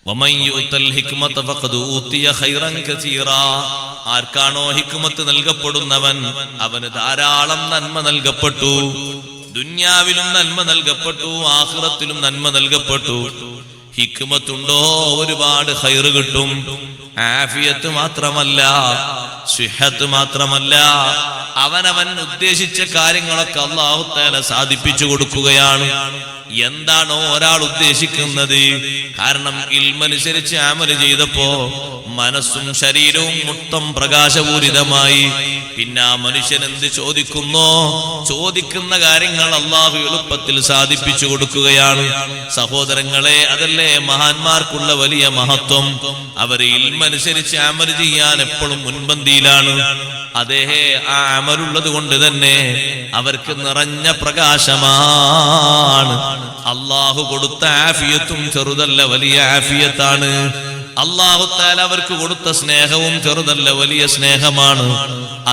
വമൻ യുതൽ ഹിക്മത ഫഖദ് ഊതിയ ഖൈറൻ കസീറാ. ആർക്കാണോ ഹിക്മത്ത് നൽകപ്പെടുന്നവൻ അവന് ധാരാളം നന്മ നൽകപ്പെട്ടു. ദുനിയാവിലും നന്മ നൽകപ്പെട്ടു, ആഖിറത്തിലും നന്മ നൽകപ്പെട്ടു. ഹിക്മത്തുണ്ടോ ഒരുപാട് ഖൈർ കിട്ടും. ആഫിയത്ത് മാത്രമല്ല, സിഹത്ത് മാത്രമല്ല, അവനവൻ ഉദ്ദേശിച്ച കാര്യങ്ങളൊക്കെ അല്ലാഹു തആല സാധിപ്പിച്ചു കൊടുക്കുകയാണ്. എന്താണോ ഒരാൾ ഉദ്ദേശിക്കുന്നത്, കാരണം ഇൽമനുസരിച്ച് അമൽ ചെയ്തപ്പോ മനസ്സും ശരീരവും മൊത്തം പ്രകാശപൂരിതമായി. പിന്നെ ആ മനുഷ്യൻ എന്ത് ചോദിക്കുന്നോ ചോദിക്കുന്ന കാര്യങ്ങൾ അല്ലാഹു എളുപ്പത്തിൽ സാധിപ്പിച്ചു കൊടുക്കുകയാണ്. സഹോദരങ്ങളെ, അതല്ലേ മഹാന്മാർക്കുള്ള വലിയ മഹത്വം. അവർ ഇൽമനുസരിച്ച് അമൽ ചെയ്യാൻ എപ്പോഴും മുൻപന്തിയിലാണ്. അതേ, ആ അമലുള്ളത് കൊണ്ട് തന്നെ അവർക്ക് നിറഞ്ഞ പ്രകാശമാണ്. അല്ലാഹു കൊടുത്ത ആഫിയത്തും ചെറുതല്ല, വലിയ ആഫിയത്താണ്. അല്ലാഹു തആല അവർക്ക് കൊടുത്ത സ്നേഹവും ചെറുതല്ല, വലിയ സ്നേഹമാണ്.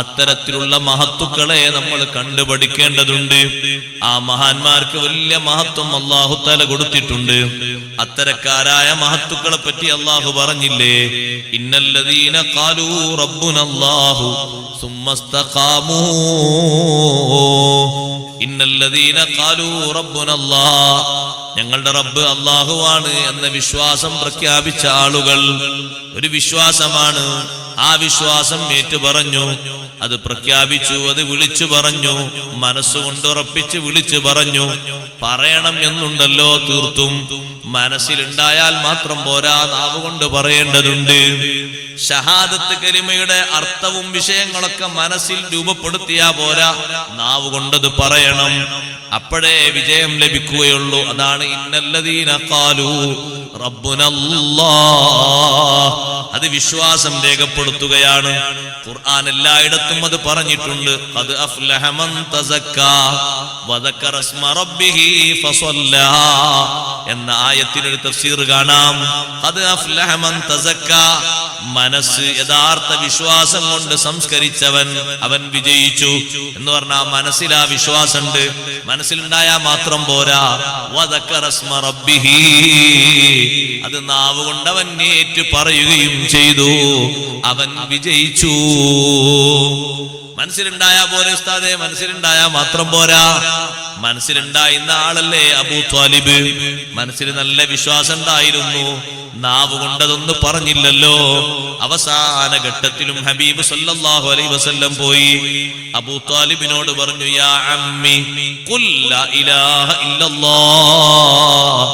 അത്തരത്തിലുള്ള മഹത്തുക്കളെ നമ്മൾ കണ്ടുപഠിക്കേണ്ടതുണ്ട്. ആ മഹാന്മാർക്ക് വലിയ മഹത്വം അല്ലാഹു തആല കൊടുത്തിട്ടുണ്ട്. അത്തരക്കാരായ മഹത്തുക്കളെ പറ്റി അല്ലാഹു പറഞ്ഞില്ലേ, ഇന്നല്ലദീന ഖാലൂ റബ്ബുനല്ലാഹു സുമ്മസ്തഖാമൂ. ഇന്നല്ലദീന ഖാലൂ റബ്ബുനല്ലാഹ്, ഞങ്ങളുടെ റബ്ബ് അല്ലാഹുവാണ് എന്ന വിശ്വാസം പ്രഖ്യാപിച്ച ആളുകൾ. ഒരു വിശ്വാസമാണ്, ആ വിശ്വാസം ഏറ്റു പറഞ്ഞു, അത് പ്രഖ്യാപിച്ചു, അത് വിളിച്ചു പറഞ്ഞു, മനസ്സുകൊണ്ട് ഉറപ്പിച്ച് വിളിച്ചു പറഞ്ഞു. പറയണം എന്നുണ്ടല്ലോ, തീർത്തും മനസ്സിലുണ്ടായാൽ മാത്രം പോരാ, നാവുകൊണ്ട് പറയേണ്ടതുണ്ട്. ഷഹാദത്ത് കലിമയുടെ അർത്ഥവും വിഷയങ്ങളൊക്കെ മനസ്സിൽ രൂപപ്പെടുത്തിയാ പോരാ, നാവ് കൊണ്ടത് പറയണം. അപ്പോഴേ വിജയം ലഭിക്കുകയുള്ളൂ. അതാണ് ഇന്നല്ലദീന ഖാലൂ റബ്ബുനല്ലാഹ്. അത് വിശ്വാസം രേഖപ്പെടുത്തുകയാണ്. ഖുർആൻ എല്ലായിടത്തും അത് പറഞ്ഞിട്ടുണ്ട്. ഖദ് അഫ്ലഹ മൻ തസക്കാ വദക്കറ ഇസ്മ റബ്ബിഹി ഫസല്ലാ എന്ന ആയത്തിനൊരു തഫ്സീർ കാണാം. ഖദ് അഫ്ലഹ മൻ തസക്കാ, മനസ്സ് യഥാർത്ഥ വിശ്വാസം കൊണ്ട് സംസ്കരിച്ചവൻ അവൻ വിജയിച്ചു എന്ന് പറഞ്ഞാൽ മനസ്സിൽ ആ വിശ്വാസമുണ്ട്. മനസ്സിലുണ്ടായാൽ മാത്രം പോരാ, വദക്കറ ഇസ്മ റബ്ബിഹി, അത് നാവ് കൊണ്ട് അവൻ ഏറ്റു പറയുകയും ചെയ്തു, അവൻ വിജയിച്ചു. മനസ്സിലുണ്ടായാ പോരെ ഉസ്താദേ, മനസ്സിലുണ്ടായാ മാത്രം പോരാ. മനസ്സിലുണ്ടായിരുന്ന ആളല്ലേ അബൂ ത്വാലിബ്. മനസ്സിൽ നല്ല വിശ്വാസം ഉണ്ടായിരുന്നു, നാവ് കൊണ്ടതൊന്നും പറഞ്ഞില്ലല്ലോ. അവസാന ഘട്ടത്തിലും ഹബീബ് സല്ലല്ലാഹു അലൈഹി വസല്ലം പോയി അബൂ ത്വാലിബിനോട് പറഞ്ഞു, യാ അമ്മി ഖുൽ ലാ ഇലാഹ ഇല്ലല്ലാഹ്.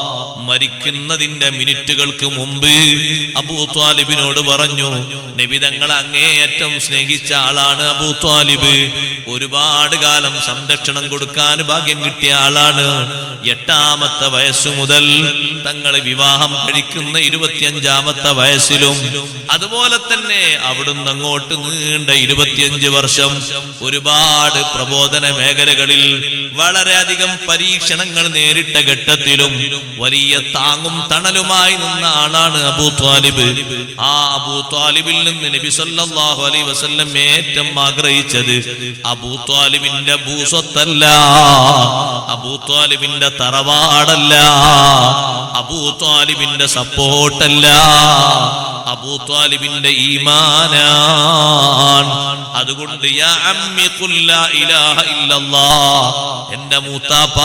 മരിക്കുന്നതിന്റെ മിനിറ്റുകൾക്ക് മുമ്പ് അബൂ ത്വാലിബിനോട് പറഞ്ഞു, നബി തങ്ങളെ അങ്ങേയറ്റം സ്നേഹിച്ച ആളാണ് അബൂ ത്വാലിബ്. ഒരുപാട് കാലം സംരക്ഷണം കൊടുക്കാൻ ഭാഗ്യം കിട്ടിയ ആളാണ്. 8ാമത്തെ വയസ്സു മുതൽ തങ്ങളെ വിവാഹം കഴിക്കുന്ന 25ാമത്തെ വയസ്സിലും, അതുപോലെ തന്നെ അവിടുന്ന് അങ്ങോട്ട് നീണ്ട 25 വർഷം ഒരുപാട് പ്രബോധന മേഖലകളിൽ വളരെയധികം പരീക്ഷണങ്ങൾ നേരിട്ട ഘട്ടത്തിലും വലിയ താങ്ങും തണലുമായി നിന്ന ആളാണ് അബൂ ത്വാലിബ്. ആ അബൂ ത്വാലിബിൽ നിന്ന് നബി സല്ലല്ലാഹു അലൈഹി വസല്ലം ഏറ്റവും ആഗ്രഹിച്ചത് അബൂ ത്വാലിബിന്റെ ഭൂസ്വത്തല്ല, അബൂ ത്വാലിബിന്റെ തറവാടല്ല, അബൂ ത്വാലിബിന്റെ സപ്പോർട്ടല്ല, അബൂ ത്വാലിബിന്റെ ഈമാനാണ്. അതുകൊണ്ട് യാ അമ്മി ഖുൽ ലാ ഇലാഹ ഇല്ലല്ലാഹ്, എന്റെ മൂത്താപ്പ,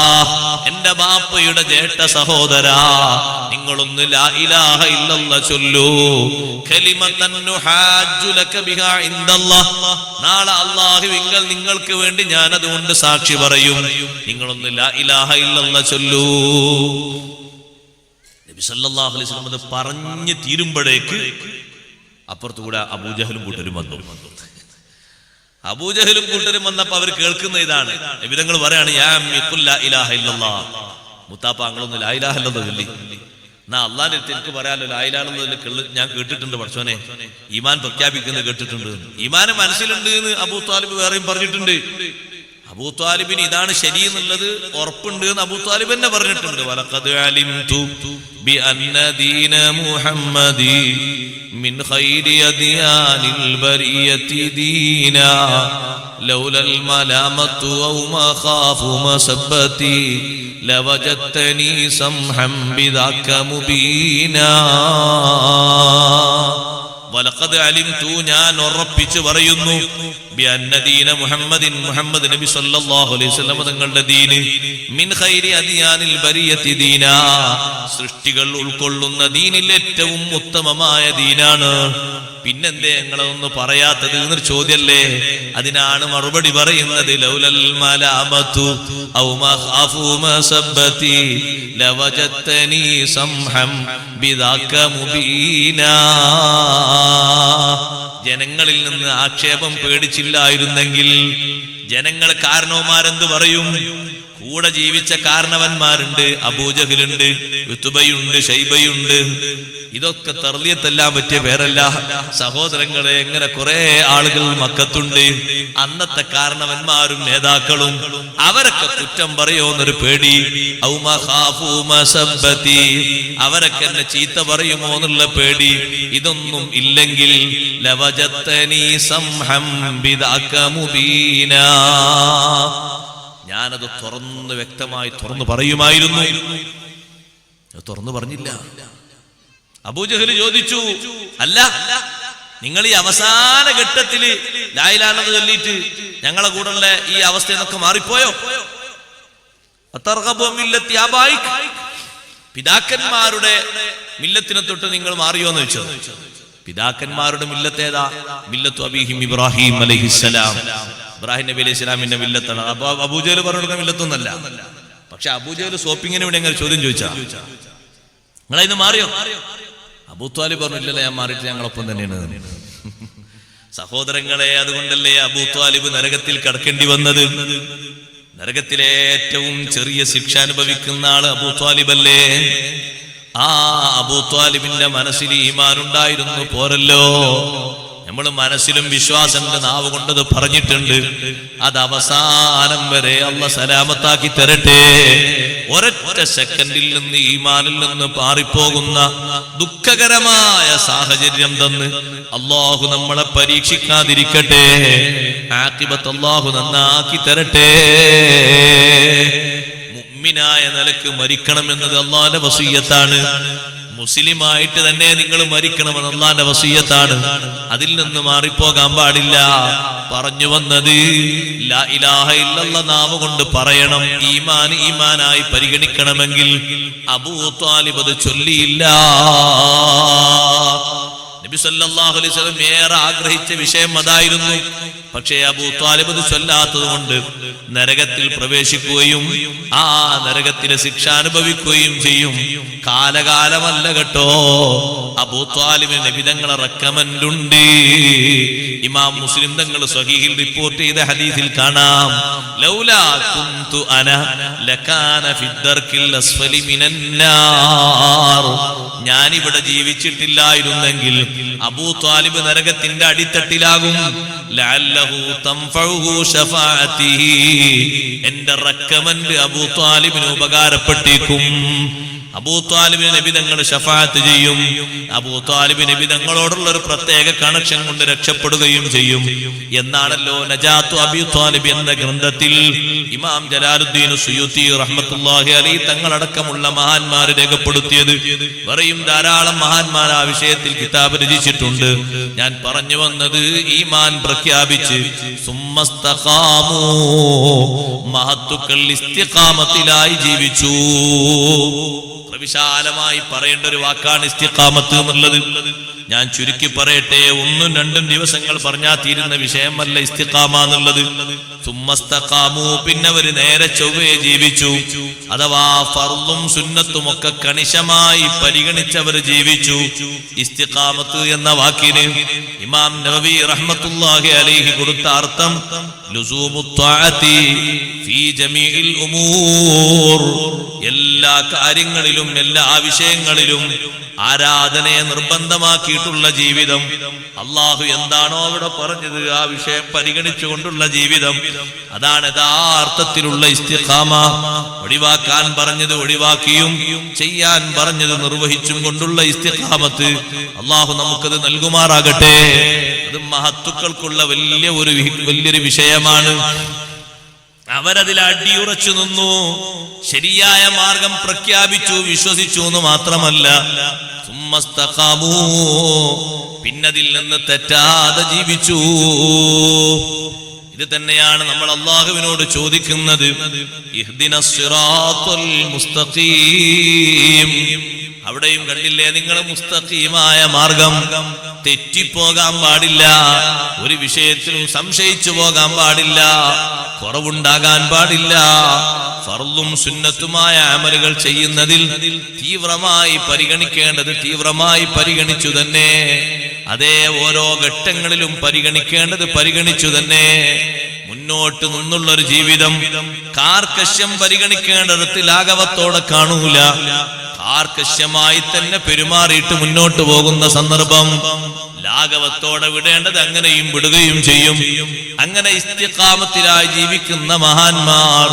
എന്റെ ബാപ്പയുടെ ജേഷ്ഠ സഹോദരാ, നിങ്ങളൊന്ന് ലാ ഇലാഹ ഇല്ലല്ലാഹ് ചൊല്ലൂ. കലിമത്തൻ നുഹാജ്ജു ലക ബിഹാ ഇൻദല്ലാഹ്, നാളെ അല്ലാഹുവിങ്കൽ നിങ്ങൾക്ക് വേണ്ടി ഞാൻ അതുകൊണ്ട് സാക്ഷി പറയും. നിങ്ങളൊന്ന് ലാ ഇലാഹ ഇല്ലല്ലാഹ് ചൊല്ലൂ. നബി സല്ലല്ലാഹു അലൈഹി വസല്ലം അത് പറഞ്ഞു തീരുമ്പോഴേക്ക് അപ്പുറത്തുകൂടെ അബൂജഹലും കൂട്ടരും വന്നു. അബൂജഹലും കൂട്ടരും വന്നപ്പോ അവർ കേൾക്കുന്ന ഇതാണ്. നബി തങ്ങൾ പറയാണ്, യാ അമ്മി ഖുൽ ലാ ഇലാഹ ഇല്ലല്ലാഹ്. മുത്താപ്പ അങ്ങളൊന്ന് ലാ ഇലാഹ ഇല്ലല്ലാഹ് ചൊല്ലി. എന്നാ അള്ളാന്റെ അടുത്ത് എനിക്ക് പറയാലോ, ലാ ഇലാഹ ഇല്ലല്ലാഹ് ഞാൻ കേട്ടിട്ടുണ്ട്, പഠിച്ചോനെ ഈമാൻ പ്രഖ്യാപിക്കുന്നത് കേട്ടിട്ടുണ്ട്. ഈമാന് മനസ്സിലുണ്ട് എന്ന് അബൂ ത്വാലിബ് വേറെയും പറഞ്ഞിട്ടുണ്ട്. അബൂ ത്വാലിബിന് ഇതാണ് ശരി എന്നുള്ളത് ഉറപ്പുണ്ട് എന്ന് അബൂ ത്വാലിബ് തന്നെ പറഞ്ഞിട്ടുണ്ട്. വലഖദ് അലിംതു ബിഅന്ന ദീന മുഹമ്മദി മിൻ ഖൈരി അദിയാനിൽ ബരിയതി ദീനാ ലൗലൽ മലാമത്തു ഔ മഖാഫു മസബ്ബതി ലവജത്തനി സംഹം ബിദാക മുബീനാ. വലഖദ് അലിംതു, ഞാൻ ഉറപ്പിച്ചു പറയുന്നു, ബിഅന്ന ദീന മുഹമ്മദിൻ, മുഹമ്മദ് നബി സല്ലല്ലാഹു അലൈഹി വസല്ലം തങ്ങളുടെ ദീന്, മിൻ ഖൈരി അദിയാനിൽ ബരിയത്തി ദീനാ, സൃഷ്ടികൾ ഉൾക്കൊള്ളുന്ന ദീനിൽ ഏറ്റവും ഉത്തമമായ ദീനാണ്. പിന്നെന്തേ ഞങ്ങളൊന്നും പറയാത്തത് എന്നൊരു ചോദ്യല്ലേ? അതിനാണ് മറുപടി പറയുന്നത്, ലൗലൽ മലാമതു ഔ മഖാഫു മസബ്ബതി ലവജത്തനി സംഹം ബിദാക മുബീനാ. ജനങ്ങളിൽ നിന്ന് ആക്ഷേപം പേടിച്ചില്ലായിരുന്നെങ്കിൽ ജനങ്ങൾ കാരണവന്മാരെന്ത് പറയും? കൂടെ ജീവിച്ച കാരണവന്മാരുണ്ട്, അബൂജഹലുണ്ട്, ഉത്ബയുണ്ട്, ശൈബയുണ്ട്. ഇതൊക്കെ തർലിയത്തെല്ലാം പറ്റിയ പേരല്ല സഹോദരങ്ങളെ. എങ്ങനെ കുറെ ആളുകൾ മക്കത്തുണ്ട്, അന്നത്തെ കാരണവന്മാരും നേതാക്കളും. അവരൊക്കെ കുറ്റം പറയുമോന്നൊരു പേടി. അവരൊക്കെ എന്നെ ചീത്ത പറയുമോ എന്നുള്ള പേടി. ഇതൊന്നും ഇല്ലെങ്കിൽ ലവജത്തനി സംഹം ബിദാക മുബീനാ, ഞാനത് തുറന്ന് വ്യക്തമായി തുറന്നു പറയുമായിരുന്നു. തുറന്നു പറഞ്ഞില്ല. അബൂജഹൽ ചോദിച്ചു, അല്ല നിങ്ങൾ ഈ അവസാന ഘട്ടത്തില് ലാ ഇലാഹ ഇല്ലല്ലാഹ് ചൊല്ലിയിട്ട് ഞങ്ങളെ കൂടെയുള്ള ഈ അവസ്ഥയെന്നൊക്കെ മാറിപ്പോയോ? പിതാക്കന്മാരുടെ മില്ലത്തിനെ തൊട്ട് നിങ്ങൾ മാറിയോന്ന് ചോദിച്ചത്. പിതാക്കന്മാരുടെ മില്ലത്ത് ഏതാ? മില്ലത്തു അബീഹിം ഇബ്രാഹിം അലൈഹിസ്സലാം. ഇബ്രാഹിം നബി അലൈഹി സ്വലാമിന്റെ മില്ലത്താണ്. അപ്പൊ അബൂജഹൽ പറഞ്ഞെടുക്കാൻ മില്ലത്തൊന്നല്ല. പക്ഷെ അബൂജഹൽ ഷോപ്പിങ്ങിന് വേണ്ടി അങ്ങനെ ചോദ്യം ചോദിച്ചാ, നിങ്ങളതിന് മാറിയോ? അബൂ ത്വാലിബ് പറഞ്ഞില്ലല്ലോ, ഞാൻ മാറിയിട്ട് ഞങ്ങളൊപ്പം തന്നെയാണ്. സഹോദരങ്ങളെ, അതുകൊണ്ടല്ലേ അബൂ ത്വാലിബ് നരകത്തിൽ കടക്കേണ്ടി വന്നത്? നരകത്തിലെ ഏറ്റവും ചെറിയ ശിക്ഷ അനുഭവിക്കുന്ന ആള് അബൂ ത്വാലിബല്ലേ? ആ അബൂ ത്വാലിബിന്റെ മനസ്സിൽ ഈമാൻ ഉണ്ടായിരുന്നു പോരല്ലോ. നമ്മൾ മനസ്സിലും വിശ്വാസന്റെ നാവ് കൊണ്ടത് പറഞ്ഞിട്ടുണ്ട്. അത് അവസാനം വരെ അല്ലാഹ് സലാമത്താക്കി തരട്ടെ. ഒരൊറ്റ സെക്കൻഡിൽ നിന്ന് ഈമാനിൽ നിന്ന് പാറിപ്പോകുന്ന ദുഃഖകരമായ സാഹചര്യം തന്ന് അല്ലാഹു നമ്മളെ പരീക്ഷിക്കാതിരിക്കട്ടെ. ആഖിബത്ത് അല്ലാഹു നന്നാക്കി തരട്ടെ. മുഅ്മിനായ നിലക്ക് മരിക്കണമെന്നത് അല്ലാഹുവിന്റെ വസിയ്യത്താണ്. മുസ്ലിമായിട്ട് തന്നെ നിങ്ങൾ മരിക്കണമെന്ന് അല്ലാഹുവിന്റെ വസിയ്യത്താണ്. അതിൽ നിന്ന് മാറിപ്പോകാൻ പാടില്ല. പറഞ്ഞു വന്നത് ലാ ഇലാഹ ഇല്ലല്ലാഹ് നാവ് കൊണ്ട് പറയണം. ഈമാൻ ഈമാനായി പരിഗണിക്കണമെങ്കിൽ അബൂ ത്വാലിബ് അത് ചൊല്ലിയില്ല. നബി സല്ലല്ലാഹു അലൈഹി വസല്ലം ഏറെ ആഗ്രഹിച്ച വിഷയം അതായിരുന്നു. പക്ഷേ അബൂ ത്വാലിബ് അത് ചൊല്ലാത്തത് കൊണ്ട് നരകത്തിൽ പ്രവേശിക്കുകയും ആ നരകത്തിലെ ശിക്ഷ അനുഭവിക്കുകയും ചെയ്യും. കാലകാലമല്ല കേട്ടോ. അബൂ ത്വാലിബിന് നബി തങ്ങളെ റെക്കമെൻഡ് ഉണ്ട്. ഇമാം മുസ്ലിം തങ്ങൾ സ്വഹീഹിൽ റിപ്പോർട്ട് ചെയ്ത ഹദീസിൽ കാണാം, ലൗലാ കുന്തു അന ലകാന ഫിദ്ദർക്കിൽ അസ്ഫലി മിനന്നാർ. ഞാൻ ഇവിടെ ജീവിച്ചിട്ടില്ലായിരുന്നെങ്കിൽ അബൂ ത്വാലിബ് നരകത്തിന്റെ അടിത്തട്ടിലാകും. ലഅല്ലഹു തൻഫഉഹു ശഫാഅതിഹി. എന്റെ റെക്കമെൻഡ് അബൂ ത്വാലിബിന് ഉപകാരപ്പെട്ടേക്കും. അബൂ ത്വാലിബിന് നബി തങ്ങൾ ശഫാഅത്ത് ചെയ്യും. അബൂ ത്വാലിബ് നബി തങ്ങളോടുള്ള ഒരു പ്രത്യേക കണക്ഷൻ കൊണ്ട് രക്ഷപ്പെടുകയും ചെയ്യും എന്നാണല്ലോ നജാത്തു അബീ ത്വാലിബ് എന്ന ഗ്രന്ഥത്തിൽ ഇമാം ജലാലുദ്ദീൻ സുയൂത്തി റഹ്മത്തുള്ളാഹി അലൈഹി തങ്ങളടക്കമുള്ള മഹാന്മാർ രേഖപ്പെടുത്തിയത്. പറയും ധാരാളം മഹാന്മാർ ആ വിഷയത്തിൽ കിതാബ് രചിച്ചിട്ടുണ്ട്. ഞാൻ പറഞ്ഞു വന്നത്, ഈമാൻ പ്രഖ്യാപിച്ച് സുമ്മസ്തഖാമു, മഹത്തുക്കൾ ഇസ്തിഖാമത്തിലായി ജീവിച്ചു. വിശാലമായി പറയേണ്ട ഒരു വാക്കാണ് ഇസ്തിഖാമത്ത് എന്നുള്ളത്. ഞാൻ ചുരുക്കി പറയട്ടെ, 1-2 ദിവസങ്ങൾ പറഞ്ഞാൽ തീരുന്ന വിഷയമല്ല ഇസ്തിഖാമ എന്നുള്ളത്. സുമ്മസ്തഖാമു, പിന്നെ അവര് നേരെ ചൊവ്വേ ജീവിച്ചു. അഥവാ ഫർളും സുന്നത്തും ഒക്കെ കണിശമായി പരിഗണിച്ചവർ ജീവിച്ചു. ഇസ്തിഖാമത്ത് എന്ന വാക്കിന് ഇമാം നവവി റഹ്മത്തുള്ളാഹി അലൈഹി കൊടുത്ത അർത്ഥം ലുസൂമുത്ത് ത്വാഅതി ഫീ ജമീഇൽ ഉമൂർ. എല്ലാ കാര്യങ്ങളിലും എല്ലാ വിഷയങ്ങളിലും ആരാധനയെ നിർബന്ധമാക്കിയിട്ടുള്ള ജീവിതം. അള്ളാഹു എന്താണോ അവിടെ പറഞ്ഞത് ആ വിഷയം പരിഗണിച്ചുകൊണ്ടുള്ള ജീവിതം, അതാണ് യഥാർത്ഥത്തിലുള്ള ഇസ്തിഖാമ. ഒഴിവാക്കാൻ പറഞ്ഞത് ഒഴിവാക്കിയും ചെയ്യാൻ പറഞ്ഞത് നിർവഹിച്ചും കൊണ്ടുള്ള ഇസ്തിഖാമത്ത് അള്ളാഹു നമുക്കത് നൽകുമാറാകട്ടെ. അത് മഹത്തുക്കൾക്കുള്ള വലിയൊരു വിഷയമാണ്. അവരതിൽ അടിയുറച്ചു നിന്നു, ശരിയായ മാർഗം പ്രഖ്യാപിച്ചു, വിശ്വസിച്ചു എന്ന് മാത്രമല്ല, സുമ്മസ്തഖാമൂ, പിന്നതിൽ നിന്ന് തെറ്റാതെ ജീവിച്ചു. ഇത് തന്നെയാണ് നമ്മൾ അല്ലാഹുവിനോട് ചോദിക്കുന്നത്, ഇഹ്ദിനസ് സിറാത്തുൽ മുസ്തഖീം. അവിടെയും കണ്ടില്ലേ നിങ്ങൾ, മുസ്തഖീമായ മാർഗം. തെറ്റിപ്പോകാൻ പാടില്ല, ഒരു വിഷയത്തിലും സംശയിച്ചു പോകാൻ പാടില്ല, കുറവുണ്ടാകാൻ പാടില്ല. ഫർളും സുന്നത്തുമായ അമലുകൾ ചെയ്യുന്നതിൽ തീവ്രമായി പരിഗണിക്കേണ്ടത് തീവ്രമായി പരിഗണിച്ചു തന്നെ. അതേ, ഓരോ ഘട്ടങ്ങളിലും പരിഗണിക്കേണ്ടത് പരിഗണിച്ചു തന്നെ. മുന്നോട്ട് നിന്നുള്ളൊരു ജീവിതം കാർക്കശ്യം പരിഗണിക്കേണ്ടത് ലാഘവത്തോടെ കാണൂല. കാർക്കശ്യമായി തന്നെ പെരുമാറിയിട്ട് മുന്നോട്ട് പോകുന്ന സന്ദർഭം ലാഘവത്തോടെ വിടേണ്ടത് അങ്ങനെയും വിടുകയും ചെയ്യും. അങ്ങനെ ഇസ്തിഖാമത്തിലായി ജീവിക്കുന്ന മഹാന്മാർ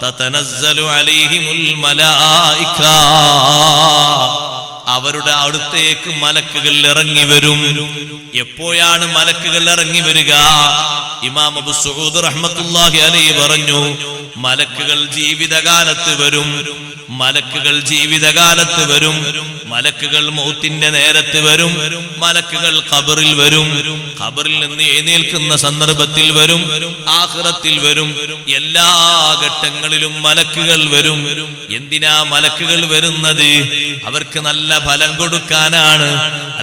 തതനസ്സലു അലൈഹിമുൽ മലായിക, അവരുടെ അടുത്തേക്ക് മലക്കുകൾ ഇറങ്ങി വരും. എപ്പോഴാണ് മലക്കുകൾ ഇറങ്ങി വരിക? ഇമാം അബൂ സഊദ് റഹ്മത്തുള്ളാഹി അലൈഹി പറഞ്ഞു, മലക്കുകൾ ജീവിതകാലത്ത് വരും, മലക്കുകൾ ജീവിതകാലത്ത് വരും, മലക്കുകൾ മൗത്തിന്റെ നേരത്ത് വരും, മലക്കുകൾ ഖബറിൽ വരും, ഖബറിൽ നിന്ന് എഴുന്നേൽക്കുന്ന സന്ദർഭത്തിൽ വരും, ആഖിറത്തിൽ വരും, എല്ലാ ഘട്ടങ്ങളിലും മലക്കുകൾ വരും. എന്തിനാ മലക്കുകൾ വരുന്നത്? അവർക്ക് നല്ല ഫലം കൊടുക്കാനാണ്.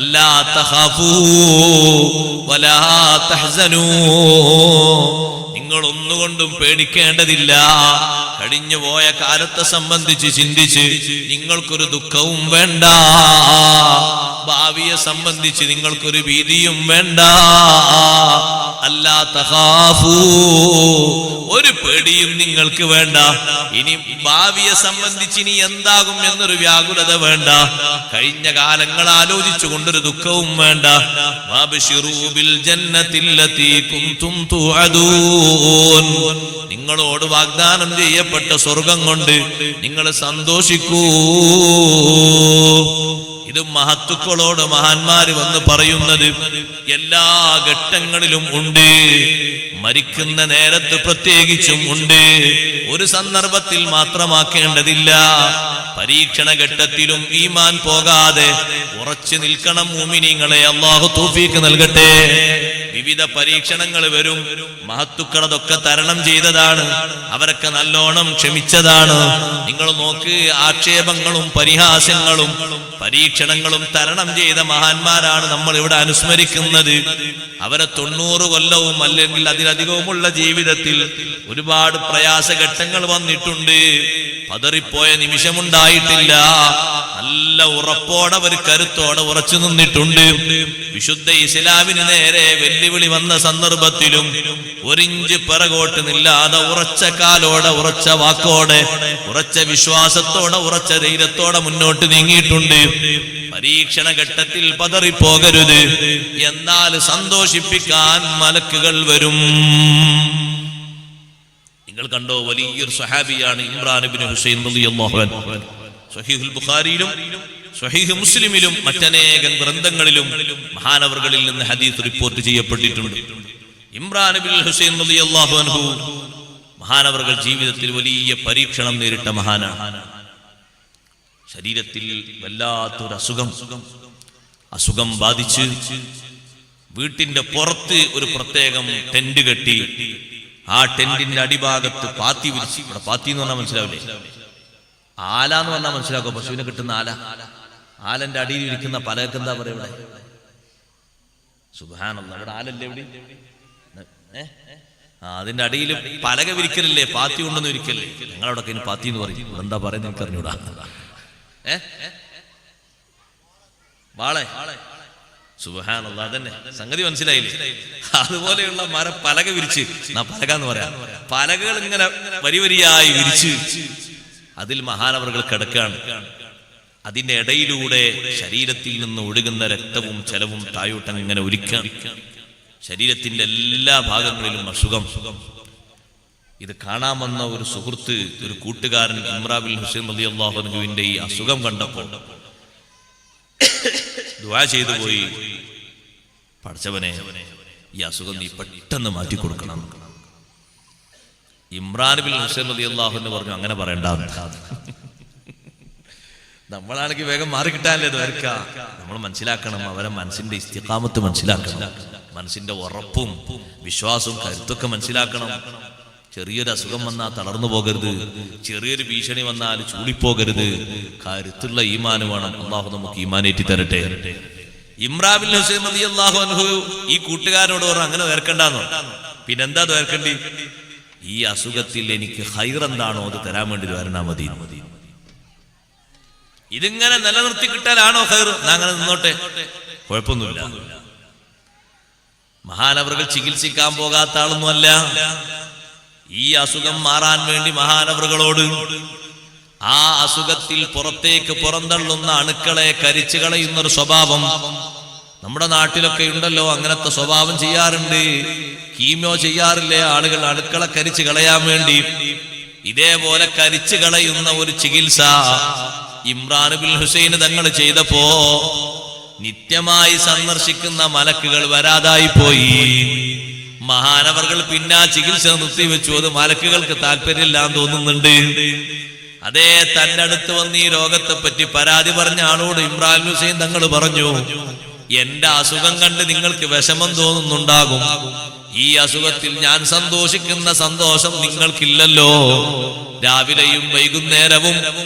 അല്ലാ തഖാഫൂ വലാ തഹ്സനൂ, നിങ്ങൾ ഒന്നുകൊണ്ടും പേടിക്കേണ്ടതില്ല. കഴിഞ്ഞു പോയ കാലത്തെ സംബന്ധിച്ച് ചിന്തിച്ച് നിങ്ങൾക്കൊരു ദുഃഖവും വേണ്ട, ഭാവിയെ സംബന്ധിച്ച് നിങ്ങൾക്കൊരു ഭീതിയും വേണ്ട. അല്ലാ തഖാഫൂ, ഒരു പേടിയും നിങ്ങൾക്ക് വേണ്ട. ഇനി ഭാവിയെ സംബന്ധിച്ച് ഇനി എന്താകും എന്നൊരു വ്യാകുലത വേണ്ട. കഴിഞ്ഞ കാലങ്ങൾ ആലോചിച്ചു കൊണ്ടൊരു ദുഃഖവും വേണ്ട. വബശിറൂ ബിൽ ജന്നത്തില്ലതീ കുൻതും തുഅദൂൻ, നിങ്ങളോട് വാഗ്ദാനം ചെയ്യപ്പെട്ട സ്വർഗം കൊണ്ട് നിങ്ങൾ സന്തോഷിക്കൂ. ഇത് മഹത്തുക്കളോട് മഹാന്മാര് വന്ന് പറയുന്നത് എല്ലാ ഘട്ടങ്ങളിലും ഉണ്ട്, മരിക്കുന്ന നേരത്ത് പ്രത്യേകിച്ചും ഉണ്ട്. ഒരു സന്ദർഭത്തിൽ മാത്രമാക്കേണ്ടതില്ല. പരീക്ഷണ ഘട്ടത്തിലും ഈമാൻ പോകാതെ ഉറച്ചു നിൽക്കണം മുഅ്മിനീങ്ങളെ. അല്ലാഹു തൗഫീഖ് നൽകട്ടെ. വിവിധ പരീക്ഷണങ്ങൾ വരും, മഹത്തുക്കളതൊക്കെ തരണം ചെയ്തതാണ്, അവരൊക്കെ നല്ലോണം ക്ഷമിച്ചതാണ്. നിങ്ങൾ നോക്ക്, ആക്ഷേപങ്ങളും പരിഹാസങ്ങളും പരീക്ഷണങ്ങളും തരണം ചെയ്ത മഹാന്മാരാണ് നമ്മൾ ഇവിടെ അനുസ്മരിക്കുന്നത്. അവരെ 90 കൊല്ലവും അല്ലെങ്കിൽ അതിലധികവുമുള്ള ജീവിതത്തിൽ ഒരുപാട് പ്രയാസഘട്ടങ്ങൾ വന്നിട്ടുണ്ട്. പതറിപ്പോയ നിമിഷമുണ്ടായിട്ടില്ല. നല്ല ഉറപ്പോടെ ഒരു കരുത്തോടെ ഉറച്ചു നിന്നിട്ടുണ്ട്. വിശുദ്ധ ഇസ്ലാമിന് നേരെ വെല്ലുവിളി വന്ന സന്ദർഭത്തിലും ഒരിഞ്ച് പിറകോട്ട് നില്ലാതെ ഉറച്ച കാലോടെ, ഉറച്ച വാക്കോടെ, ഉറച്ച വിശ്വാസത്തോടെ, ഉറച്ച ധൈര്യത്തോടെ മുന്നോട്ട് നീങ്ങിയിട്ടുണ്ട്. പരീക്ഷണ ഘട്ടത്തിൽ പതറിപ്പോകരുത്. എന്നാൽ സന്തോഷിപ്പിക്കാൻ മലക്കുകൾ വരും. നിങ്ങൾ കണ്ടോ, വലിയൊരു സ്വഹാബിയാണ് ഇമ്രാൻ ഇബ്നു ഹുസൈൻ റളിയല്ലാഹു അൻഹു. സ്വഹീഹുൽ ബുഖാരിയിലും സ്വഹീഹ് മുസ്ലിമിലും മറ്റനേകം ഗ്രന്ഥങ്ങളിലും മഹാനവറുകളിൽ നിന്ന് ഹദീസ് റിപ്പോർട്ട് ചെയ്യപ്പെട്ടിട്ടുണ്ട്. ഇമ്രാൻ ഇബ്നു ഹുസൈൻ റളിയല്ലാഹു അൻഹു മഹാനവറുകൾ ജീവിതത്തിൽ വലിയ പരീക്ഷണം നേരിട്ട മഹാനാണ്. ശരീരത്തിൽ വല്ലാത്തൊരു അസുഖം ബാധിച്ച് വീട്ടിന്റെ പുറത്ത് ഒരു പ്രത്യേകം ടെന്റ് കെട്ടി, ആ ടെന്റിന്റെ അടിഭാഗത്ത് പാത്തി വിരിച്ച്, ഇവിടെ പാത്തി എന്ന് പറഞ്ഞാൽ മനസ്സിലാവില്ലേ? ആല എന്ന് പറഞ്ഞാൽ മനസ്സിലാക്കോ? പശുവിനെ കിട്ടുന്ന ആല. ആലന്റെ അടിയിൽ ഇരിക്കുന്ന പലകൾക്ക് എന്താ പറയാ ഇവിടെ? സുബ്ഹാനല്ലാഹ്, ഇവിടെ ആലല്ലേ ഇവിടെ? അതിന്റെ അടിയിൽ പലക വിരിക്കലല്ലേ, പാത്തി കൊണ്ടൊന്നും വിരിക്കല്ലേ? ഞങ്ങളവിടെ കഴിഞ്ഞ് പാത്തി എന്ന് പറയും. എന്താ പറയുന്നത് എനിക്ക് അറിഞ്ഞൂടാ. വാളെ, സുബ്ഹാനല്ലാഹ്, അതന്നെ സംഗതി മനസ്സിലായില്ലേ? അതുപോലെയുള്ള പലക വിരിച്ച്, പലക എന്ന് പറയാം, പലകകൾ ഇങ്ങനെ വരിവരിയായി വിരിച്ച് അതിൽ മഹാനവറുകൾ കിടക്കാണ്. അതിന്റെ ഇടയിലൂടെ ശരീരത്തിൽ നിന്ന് ഒഴുകുന്ന രക്തവും ജലവും തായോട്ടം ഇങ്ങനെ ഒലിക്കാൻ, ശരീരത്തിന്റെ എല്ലാ ഭാഗങ്ങളിലും അസുഖം. ഇത് കാണാമെന്ന ഒരു സുഹൃത്ത്, ഒരു കൂട്ടുകാരൻ ഇമ്രാൻ ഇബ്നു ഹുസൈൻ റളിയല്ലാഹു അൻഹുവിന്റെ ഈ അസുഖം കണ്ടപ്പോൾ ദുആ ചെയ്തു പോയി, പടച്ചവനെ ഈ അസുഖം നീ പെട്ടെന്ന് മാറ്റി കൊടുക്കണം, ഇമ്രാൻ ബിൻ ഹുസൈൻ റളിയല്ലാഹു അൻഹു പറഞ്ഞു അങ്ങനെ പറയണ്ട. നമ്മളാണെങ്കിൽ വേഗം മാറി കിട്ടാനല്ലേ ദ്വാരക്ക. നമ്മൾ മനസ്സിലാക്കണം, അവരെ മനസ്സിന്റെ ഇസ്തിഖാമത്ത് മനസ്സിലാക്കണം, മനസ്സിന്റെ ഉറപ്പും വിശ്വാസവും കരുത്തൊക്കെ മനസ്സിലാക്കണം. ചെറിയൊരു അസുഖം വന്നാൽ തളർന്നു പോകരുത്, ചെറിയൊരു ഭീഷണി വന്നാൽ ചൂടിപ്പോകരുത്. കരുത്തുള്ള ഈമാന് വേണം. അള്ളാഹു നമുക്ക് ഈമാനേറ്റി തരട്ടെ. ഇമ്രാൻ ബിൻ ഹുസൈൻ റളിയല്ലാഹു അൻഹു ഈ കൂട്ടുകാരനോട് പറഞ്ഞു അങ്ങനെ വേർക്കണ്ടെന്നോ. പിന്നെന്താ വേർക്കണ്ടി? ഈ അസുഖത്തിൽ എനിക്ക് ഹൈറെന്താണോ അത് തരാൻ വേണ്ടി വരണാ മതി. ഇതിങ്ങനെ നിലനിർത്തി കിട്ടാനാണോ ഹൈർ? അങ്ങനെ നിന്നോട്ടെ, കുഴപ്പമൊന്നുമില്ല. മഹാനവറുകൾ ചികിത്സിക്കാൻ പോകാത്ത ആളൊന്നുമല്ല. ഈ അസുഖം മാറാൻ വേണ്ടി മഹാനവറുകളോട് ആ അസുഖത്തിൽ പുറത്തേക്ക് പുറന്തള്ളുന്ന അണുക്കളെ കരിച്ചു കളയുന്നൊരു സ്വഭാവം നമ്മുടെ നാട്ടിലൊക്കെ ഉണ്ടല്ലോ. അങ്ങനത്തെ സ്വഭാവം ചെയ്യാറുണ്ട്. കീമോ ചെയ്യാറില്ലേ ആളുകൾ അണുക്കളെ കരിച്ചു കളയാൻ വേണ്ടി? ഇതേപോലെ കരിച്ചു കളയുന്ന ഒരു ചികിത്സ ഇമ്രാൻ ബിൻ ഹുസൈൻ തങ്ങൾ ചെയ്തപ്പോ നിത്യമായി സന്ദർശിക്കുന്ന മലക്കുകൾ വരാതായി പോയി. മഹാനവറുകൾ പിന്നെ ചികിത്സ നിർത്തിവെച്ചു. അത് മലക്കുകൾക്ക് താല്പര്യമില്ലാന്ന് തോന്നുന്നുണ്ട്. അതേ തന്റെ അടുത്ത് വന്ന് ഈ രോഗത്തെ പറ്റി പരാതി പറഞ്ഞ ആളോട് ഇമ്രാൻ ഹുസൈൻ തങ്ങൾ പറഞ്ഞു, എന്റെ അസുഖം കണ്ട് നിങ്ങൾക്ക് വിഷമം തോന്നുന്നുണ്ടാകും. ഈ അസുഖത്തിൽ ഞാൻ സന്തോഷിക്കുന്ന സന്തോഷം നിങ്ങൾക്കില്ലല്ലോ. രാവിലെയും വൈകുന്നേരവും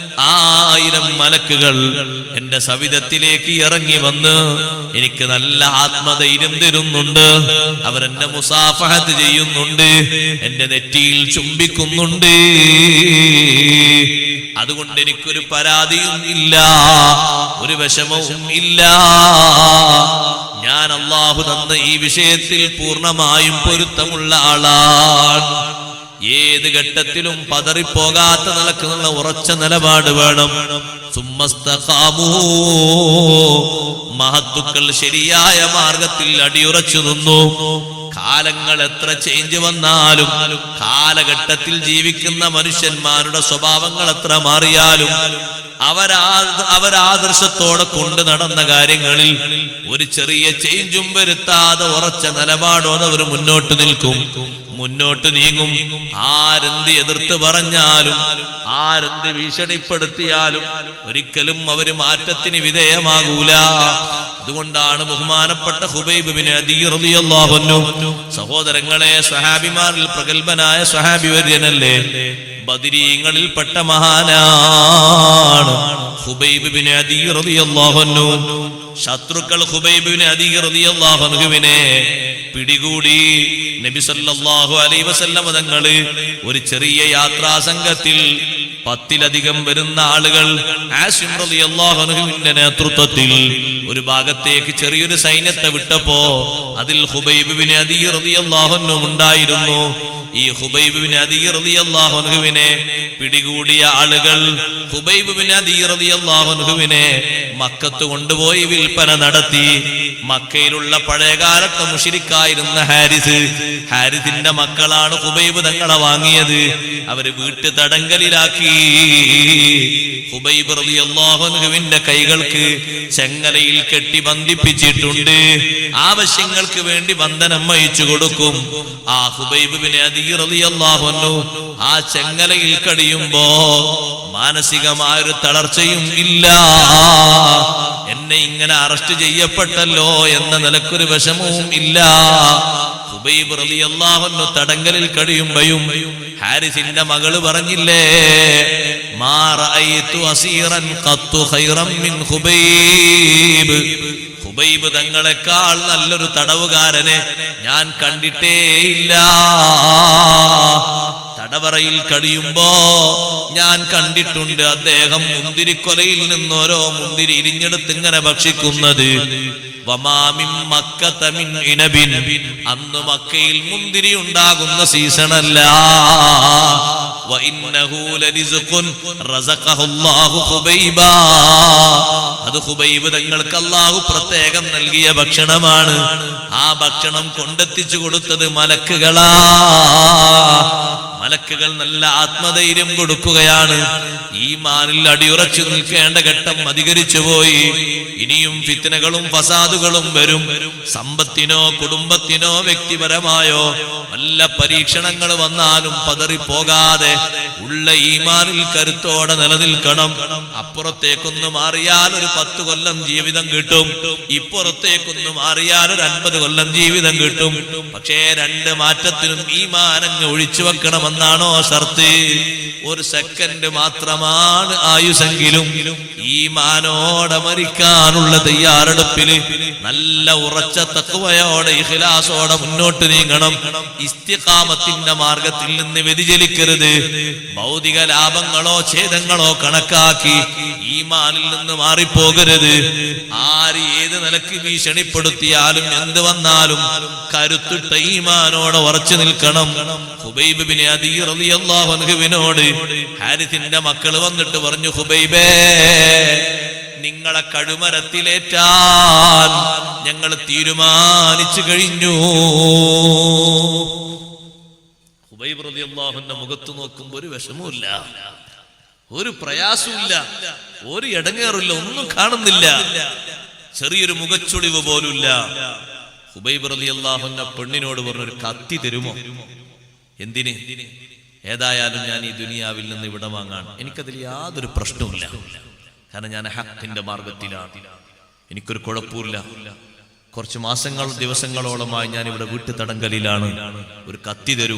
1000 മലക്കുകൾ എന്റെ സവിധത്തിലേക്ക് ഇറങ്ങി വന്ന് എനിക്ക് നല്ല ആത്മധൈര്യം തരുന്നുണ്ട്. അവരെന്നെ മുസാഫഹത്ത് ചെയ്യുന്നുണ്ട്, എന്റെ നെറ്റിയിൽ ചുംബിക്കുന്നുണ്ട്. അതുകൊണ്ട് എനിക്കൊരു പരാതിയും ഇല്ല, ഒരു വിഷമവും ഇല്ല. ഞാൻ അല്ലാഹു തന്ന ഈ വിഷയത്തിൽ പൂർണ്ണമായും പൊരുത്തമുള്ള ആളാണ്. ഏത് ഘട്ടത്തിലും പതറിപ്പോകാത്ത നിലക്കുള്ള ഉറച്ച നിലപാട് വേണം. സുമ്മസ്തഖാമൂ, മഹത്തുക്കൾ ശരിയായ മാർഗത്തിൽ അടിയുറച്ചു നിന്നു. കാലങ്ങൾ എത്ര ചേഞ്ച് വന്നാലും, കാലഘട്ടത്തിൽ ജീവിക്കുന്ന മനുഷ്യന്മാരുടെ സ്വഭാവങ്ങൾ എത്ര മാറിയാലും, അവരാദർശത്തോടെ കൊണ്ട് നടന്ന കാര്യങ്ങളിൽ ഒരു ചെറിയ ചേഞ്ചും വരുത്താതെ ഉറച്ച നിലപാടോടെ അവർ മുന്നോട്ട് നിൽക്കും, മുന്നോട്ട് നീങ്ങും. ആരെന്ത് എതിർത്ത് പറഞ്ഞാലും, ആരെന്ത് ഭീഷണിപ്പെടുത്തിയാലും ഒരിക്കലും അവര് മാറ്റത്തിന് വിധേയമാകൂല. അതുകൊണ്ടാണ് ബഹുമാനപ്പെട്ട ഖുബൈബ് ബിൻ അദീ റളിയല്ലാഹു അൻഹു, സഹോദരങ്ങളെ, സ്വഹാബിമാരിൽ പ്രഗൽഭനായ സ്വഹാബി വര്യനല്ലേ, ബദരീങ്ങളിൽപ്പെട്ട മഹാനാണ് ഖുബൈബ് ബിൻ അദീ റളിയല്ലാഹു അൻഹു. ശത്രുക്കൾ ഖുബൈബ് ബിൻ അദീ റളിയല്ലാഹു അൻഹുവിനെ പിടികൂടി. നബി സല്ലല്ലാഹു അലൈഹി വസല്ലം തങ്ങള് ഒരു ചെറിയ യാത്രാ സംഘത്തിൽ 10ലധികം വരുന്ന ആളുകൾ ആസിം റളിയല്ലാഹു അൻഹുവിന്റെ നേതൃത്വത്തിൽ ഒരു ഭാഗത്തേക്ക് ചെറിയൊരു സൈന്യത്തെ വിട്ടപ്പോ അതിൽ ഖുബൈബ് ബിൻ അദീ റളിയല്ലാഹു അൻഹു ഉണ്ടായിരുന്നു. ഈ ഖുബൈബ് ബിൻ അദീ റളിയല്ലാഹു അൻഹുവിനെ പിടികൂടിയ ആളുകൾ ഖുബൈബ് ബിൻ അദീ റളിയല്ലാഹു അൻഹുവിനെ മക്കത്ത് കൊണ്ടുപോയി വിൽപ്പന നടത്തി. മക്കയിലുള്ള പഴയകാലത്തെ മുശ്രിക്കായിരുന്ന ഹാരിസിന്റെ മക്കളാണ് ഖുബൈബ് തങ്ങളെ വാങ്ങിയത്. അവര് വീട്ടു തടങ്കലിലാക്കി. ഖുബൈബ് റളിയല്ലാഹു അൻഹുവിന്റെ കൈകൾക്ക് ചെങ്ങലയിൽ കെട്ടി ബന്ധിപ്പിച്ചിട്ടുണ്ട്. ആവശ്യങ്ങൾക്ക് വേണ്ടി ബന്ധനം വഹിച്ചു കൊടുക്കും. ആ ഖുബൈബ് ബിൻ അദീ റളിയല്ലാഹു അൻഹു ആ ചെങ്ങലയിൽ കഴിയുമ്പോ മാനസികമായൊരു തളർച്ചയും ഇല്ല. എന്നെ ഇങ്ങനെ അറസ്റ്റ് ചെയ്യപ്പെട്ടല്ലോ എന്ന നിലക്കൊരു വിഷമവും ഇല്ല. ഖുബൈബ് റളിയല്ലാഹു അൻഹു തടങ്കലിൽ കഴിയുമ്പോഴും ഹാരിസിന്റെ മകള് പറഞ്ഞില്ലേ, മാ റഅയ്തു അസീറൻ ഖത്തു ഖൈറൻ മിൻ ഖുബൈബ്, ഖുബൈബ് തങ്ങളെക്കാൾ നല്ലൊരു തടവുകാരനെ ഞാൻ കണ്ടിട്ടേയില്ല. തടവറയിൽ കഴിയുമ്പോ ഞാൻ കണ്ടിട്ടുണ്ട് അദ്ദേഹം മുന്തിരിക്കൊലയിൽ നിന്ന് ഓരോ മുന്തിരി ഇരിഞ്ഞെടുത്ത് ഇങ്ങനെ ഭക്ഷിക്കുന്നത്. അന്ന് മക്കയിൽ മുന്തിരി ഉണ്ടാകുന്ന സീസണല്ല. അത് ഖുബൈബ് തങ്ങൾക്ക് അല്ലാഹു പ്രത്യേകം നൽകിയ ഭക്ഷണമാണ്. ആ ഭക്ഷണം കൊണ്ടെത്തിച്ചു കൊടുത്തത് മലക്കുകളാ. മലക്കുകൾ നല്ല ആത്മധൈര്യം കൊടുക്കുകയാണ്. ഈമാനിൽ അടിയുറച്ചു നിൽക്കേണ്ട ഘട്ടം അധികരിച്ചു പോയി. ഇനിയും ഫിത്നകളും ഫസാദുകളും വരും. സമ്പത്തിനോ കുടുംബത്തിനോ വ്യക്തിപരമായോ വല്ല പരീക്ഷണങ്ങൾ വന്നാലും പതറിപ്പോകാതെ ഉള്ള ഈമാനിൽ കരുത്തോടെ നിലനിൽക്കണം. അപ്പുറത്തേക്കൊന്ന് മാറിയാൽ ഒരു 10 കൊല്ലം ജീവിതം കിട്ടും, ഇപ്പുറത്തേക്കൊന്ന് മാറിയാൽ ഒരു 50 കൊല്ലം ജീവിതം കിട്ടും. പക്ഷേ 2 മാറ്റത്തിനും ഈമാനങ്ങ് ഒഴിച്ചു വെക്കണമെന്നാണോ ഷർത്ത്? 1 സെക്കൻഡ് മാത്രമാണ് ആയുസെങ്കിലും ഈമാനോടെ മരിക്കാനുള്ള തയ്യാറെടുപ്പില് നല്ല ഉറച്ച തഖ്വയോടെ ഇഖ്ലാസോടെ മുന്നോട്ട് നീങ്ങണം. ഇസ്തിഖാമത്തിന്റെ മാർഗത്തിൽ നിന്ന് വ്യതിചലിക്കരുത്. ഭൗതിക ലാഭങ്ങളോ ഛേദങ്ങളോ കണക്കാക്കി ഈമാനിൽ നിന്ന് മാറിപ്പോകരുത്. ആര് ഏത് നിലക്ക് ഭീഷണിപ്പെടുത്തിയാലും എന്ത് വന്നാലും കരുത്തുറ്റ ഈമാനോടെ ഉറച്ചു നിൽക്കണം. ഖുബൈബ് ബിൻ അദീ റളിയല്ലാഹു അൻഹുവിനോട് ഹാരിസിന്റെ മക്കൾ വന്നിട്ട് പറഞ്ഞു, ഖുബൈബേ, നിങ്ങളെ കഴുമരത്തിലേറ്റാൻ ഞങ്ങൾ തീരുമാനിച്ചു കഴിഞ്ഞു. ഖുബൈബ് റളിയല്ലാഹുവിന്റെ മുഖത്ത് നോക്കുമ്പോ ഒരു വിഷമവുമില്ല, ഒരു പ്രയാസമില്ല, ഒരു ഇടങ്ങേറില്ല, ഒന്നും കാണുന്നില്ല, ചെറിയൊരു മുഖച്ചുളിവ് പോലുമില്ല. ഖുബൈബ് റളിയല്ലാഹുവിന്റെ പെണ്ണിനോട് പറഞ്ഞു, ഒരു കത്തി തരുമോ? എന്തിന്? ഏതായാലും ഞാൻ ഈ ദുനിയാവിൽ നിന്ന് ഇവിടെ വാങ്ങാൻ, എനിക്കതിൽ യാതൊരു പ്രശ്നവുമില്ല. കാരണം ഞാൻ ഹഖിന്റെ മാർഗത്തിലാണ്, എനിക്കൊരു കുഴപ്പമില്ല. കുറച്ച് ദിവസങ്ങളോളമായി ഞാൻ ഇവിടെ വീട്ടുതടങ്കലിലാണ്. ഒരു കത്തി തരൂ.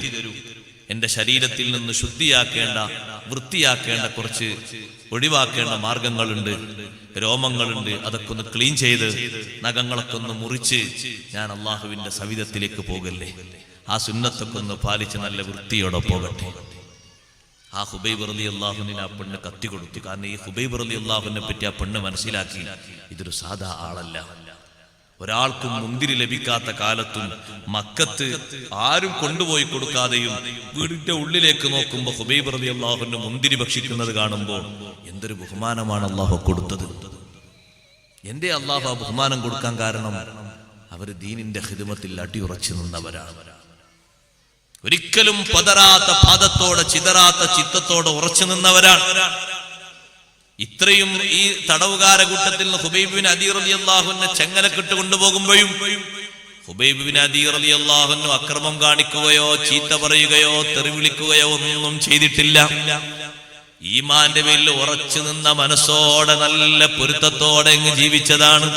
എന്റെ ശരീരത്തിൽ നിന്ന് ശുദ്ധിയാക്കേണ്ട, വൃത്തിയാക്കേണ്ട, കുറച്ച് ഒഴിവാക്കേണ്ട മാർഗങ്ങളുണ്ട്, രോമങ്ങളുണ്ട്. അതൊക്കെ ഒന്ന് ക്ലീൻ ചെയ്ത് നഖങ്ങളൊക്കെ ഒന്ന് മുറിച്ച് ഞാൻ അള്ളാഹുവിന്റെ സവിധത്തിലേക്ക് പോകല്ലേ. ആ സുന്നത്തൊക്കെ ഒന്ന് പാലിച്ച് നല്ല വൃത്തിയോടെ പോകട്ടെ. ആ ഖുബൈബ് റളിയല്ലാഹുവിന് ആ പെണ്ണ് കത്തി കൊടുത്തു. കാരണം ഈ ഖുബൈബ് റളിയല്ലാഹുവിനെ പറ്റി ആ പെണ്ണ് മനസ്സിലാക്കി, ഇതൊരു സാധാ ആളല്ല. ഒരാൾക്കും മുന്തിരി ലഭിക്കാത്ത കാലത്തും മക്കത്ത് ആരും കൊണ്ടുപോയി കൊടുക്കാതെയും വീടിന്റെ ഉള്ളിലേക്ക് നോക്കുമ്പോൾ ഖുബൈബ് റളിയല്ലാഹുവിന് മുന്തിരി ഭക്ഷിക്കുന്നത് കാണുമ്പോൾ എന്തൊരു ബഹുമാനമാണ് അള്ളാഹു കൊടുത്തത്. എന്തേ അള്ളാഹു ആ ബഹുമാനം കൊടുക്കാൻ കാരണം? അവര് ദീനിന്റെ ഖിദ്മത്തിൽ അടിയുറച്ചു നിന്നവരാണ്. ഒരിക്കലും പതറാത്ത പാദത്തോടെ, ചിതറാത്ത ചിത്തത്തോടെ ഉറച്ചു നിന്നവരാണ്. ഇത്രയും ഈ തടവുകാര കൂട്ടത്തിൽ നിന്ന് ഖുബൈബ് ബിൻ അദീ റളിയല്ലാഹുവിനെ ചെങ്ങലക്കിട്ട് കൊണ്ടുപോകുമ്പോഴും ഖുബൈബ് ബിൻ അദീ റളിയല്ലാഹുവിന് അക്രമം കാണിക്കുകയോ ചീത്ത പറയുകയോ തെറി വിളിക്കുകയോ ഒന്നും ചെയ്തിട്ടില്ല. ഈമാന്റെ മേലിൽ ഉറച്ചു നിന്ന മനസ്സോടെ നല്ല പൊരുത്തത്തോടെ അങ്ങ് ജീവിച്ചതാണ്.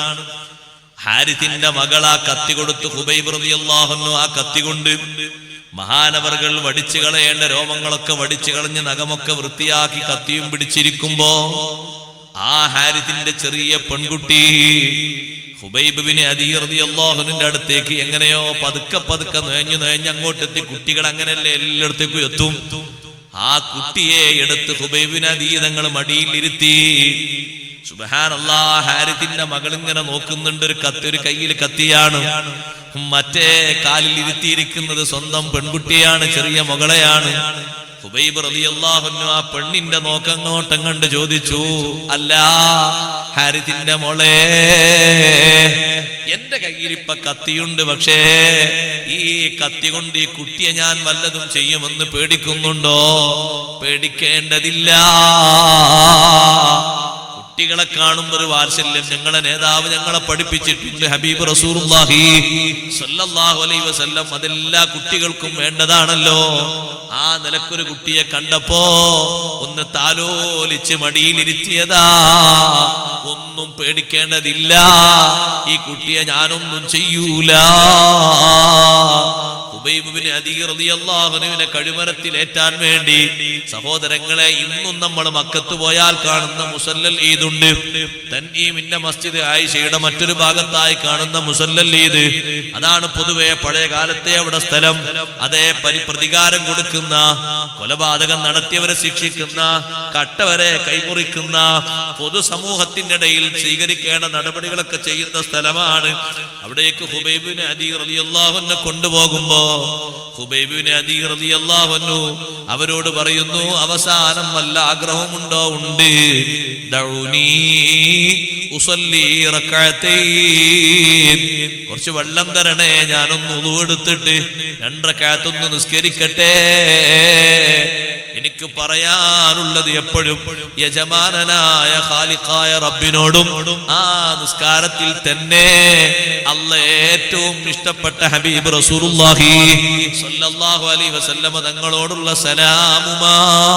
ഹാരിസിന്റെ മകളാ കത്തി കൊടുത്ത് ഖുബൈബ് റളിയല്ലാഹു ആ കത്തി കൊണ്ട് മഹാനവറുകൾ വടിച്ചു കളയേണ്ട രോമങ്ങളൊക്കെ വടിച്ചു കളഞ്ഞ് നഖമൊക്കെ വൃത്തിയാക്കി കത്തിയും പിടിച്ചിരിക്കുമ്പോ ആ ഹാരിസിന്റെ ചെറിയ പെൺകുട്ടി ഖുബൈബ് ബിൻ അദീ റളിയല്ലാഹുവിന്റെ അടുത്തേക്ക് എങ്ങനെയോ പതുക്കെ നുഴഞ്ഞ് അങ്ങോട്ടെത്തി. കുട്ടികൾ അങ്ങനെയല്ലേ എല്ലായിടത്തേക്കും എത്തും. ആ കുട്ടിയെ എടുത്ത് ഖുബൈബ് ബിൻ അദീ തങ്ങൾ മടിയിലിരുത്തി. സുബ്ഹാനല്ലാഹ്, ഹാരിസിന്റെ മകൾ ഇങ്ങനെ നോക്കുന്നുണ്ട്. ഒരു കയ്യിൽ കത്തിയാണ്, മറ്റേ കാലിൽ ഇരുത്തിയിരിക്കുന്നത് സ്വന്തം പെൺകുട്ടിയാണ്, ചെറിയ മകളെയാണ്. ഖുബൈബ് റളിയല്ലാഹു അൻഹു ആ പെണ്ണിന്റെ നോക്കങ്ങോട്ടം കണ്ട് ചോദിച്ചു, അല്ല ഹാരിസിന്റെ മോളെ, എന്റെ കയ്യിൽ ഇപ്പൊ കത്തിയുണ്ട്, പക്ഷേ ഈ കത്തി കൊണ്ട് ഈ കുട്ടിയെ ഞാൻ വല്ലതും ചെയ്യുമെന്ന് പേടിക്കുന്നുണ്ടോ? പേടിക്കേണ്ടതില്ല. കുട്ടികളെ കാണുമ്പോൾ ഒരു വാത്സല്യം ഞങ്ങളെ നേതാവ് ഞങ്ങളെ പഠിപ്പിച്ചിട്ടുണ്ട്. ഹബീബ് റസൂലുള്ളാഹി സ്വല്ലല്ലാഹു അലൈഹി വസല്ലം അതെല്ലാ കുട്ടികൾക്കും വേണ്ടതാണല്ലോ. ആ നിലക്കൊരു കുട്ടിയെ കണ്ടപ്പോ ഒന്ന് താലോലിച്ച് മടിയിലിരുത്തിയതാ. ഒന്നും പേടിക്കേണ്ടതില്ല, ഈ കുട്ടിയെ ഞാനൊന്നും ചെയ്യൂല. ഖുബൈബ് ബിൻ അദീ റളിയല്ലാഹു അൻഹുവിനെ കഴുമരത്തിലേറ്റാൻ വേണ്ടി സഹോദരങ്ങളെ, ഇന്നും നമ്മൾ മക്കത്ത് പോയാൽ കാണുന്ന മുസല്ലൽ ഈദുണ്ട്. തൻഈമിന്റെ മസ്ജിദ് ആയിഷയുടെ മറ്റൊരു ഭാഗത്തായി കാണുന്ന മുസല്ലൽ ഈദ്, അതാണ് പൊതുവെ പഴയ കാലത്തെ അവിടെ സ്ഥലം. അതേ പ്രതികാരം കൊടുക്കുന്ന, കൊലപാതകം നടത്തിയവരെ ശിക്ഷിക്കുന്ന, കട്ടവരെ കൈമുറിക്കുന്ന, പൊതുസമൂഹത്തിന്റെ ഇടയിൽ സ്വീകരിക്കേണ്ട നടപടികളൊക്കെ ചെയ്യുന്ന സ്ഥലമാണ്. അവിടേക്ക് ഖുബൈബ് ബിൻ അദീ റളിയല്ലാഹു അൻഹു കൊണ്ടുപോകുമ്പോ ഖുബൈബ് ഇബ്നു അദീ റളിയല്ലാഹു അൻഹു അവരോട് പറയുന്നു, അവസാനം വല്ല ആഗ്രഹമുണ്ടോ? ഉണ്ട്. ദഊനി ഉസല്ലി റകഅതൈൻ, കുറച്ച് വെള്ളം തരണേ, ഞാനൊന്ന് വുളു എടുത്തിട്ട് 2 റകഅത്ത് നിസ്കരിക്കട്ടെ. എനിക്ക് പറയാനുള്ളത് എപ്പോഴും യജമാനനായ ഖാലിഖായ റബ്ബിനോടും ആ നിസ്കാരത്തിൽ തന്നെ അല്ലാഹ് ഏറ്റവും ഇഷ്ടപ്പെട്ട ഹബീബ് റസൂലുള്ളാഹി സ്വല്ലല്ലാഹു അലൈഹി വസല്ലമ തങ്ങളോടുള്ള സലാമുമാണ്.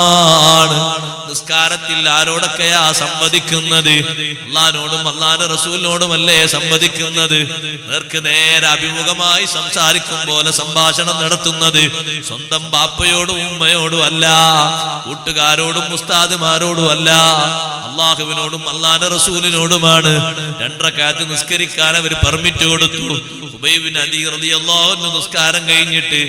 നിസ്കാരത്തിൽ ആരോടൊക്കെയാ സംവദിക്കുന്നത്? അല്ലാഹുവിനോടും അല്ലാഹുവിന്റെ റസൂലിനോടുമല്ലേ സംവദിക്കുന്നത്? നേർക്ക് നേരെ അഭിമുഖമായി സംസാരിക്കും പോലെ സംഭാഷണം നടത്തുന്നത് സ്വന്തം ബാപ്പയോടും ഉമ്മയോടും അല്ല, കൂട്ടുകാരോടും ഉസ്താദുമാരോടും അല്ല, അള്ളാഹുവിനോടും അള്ളാഹുവിന്റെ റസൂലിനോടുമാണ്. 2 റകഅത്ത് നിസ്കരിക്കാൻ അവർ പെർമിറ്റ് കൊടുത്തു. ഖുബൈബ് ഇബ്നു അദീ റളിയല്ലാഹു അൻഹു നിസ്കാരം കഴിഞ്ഞിട്ട്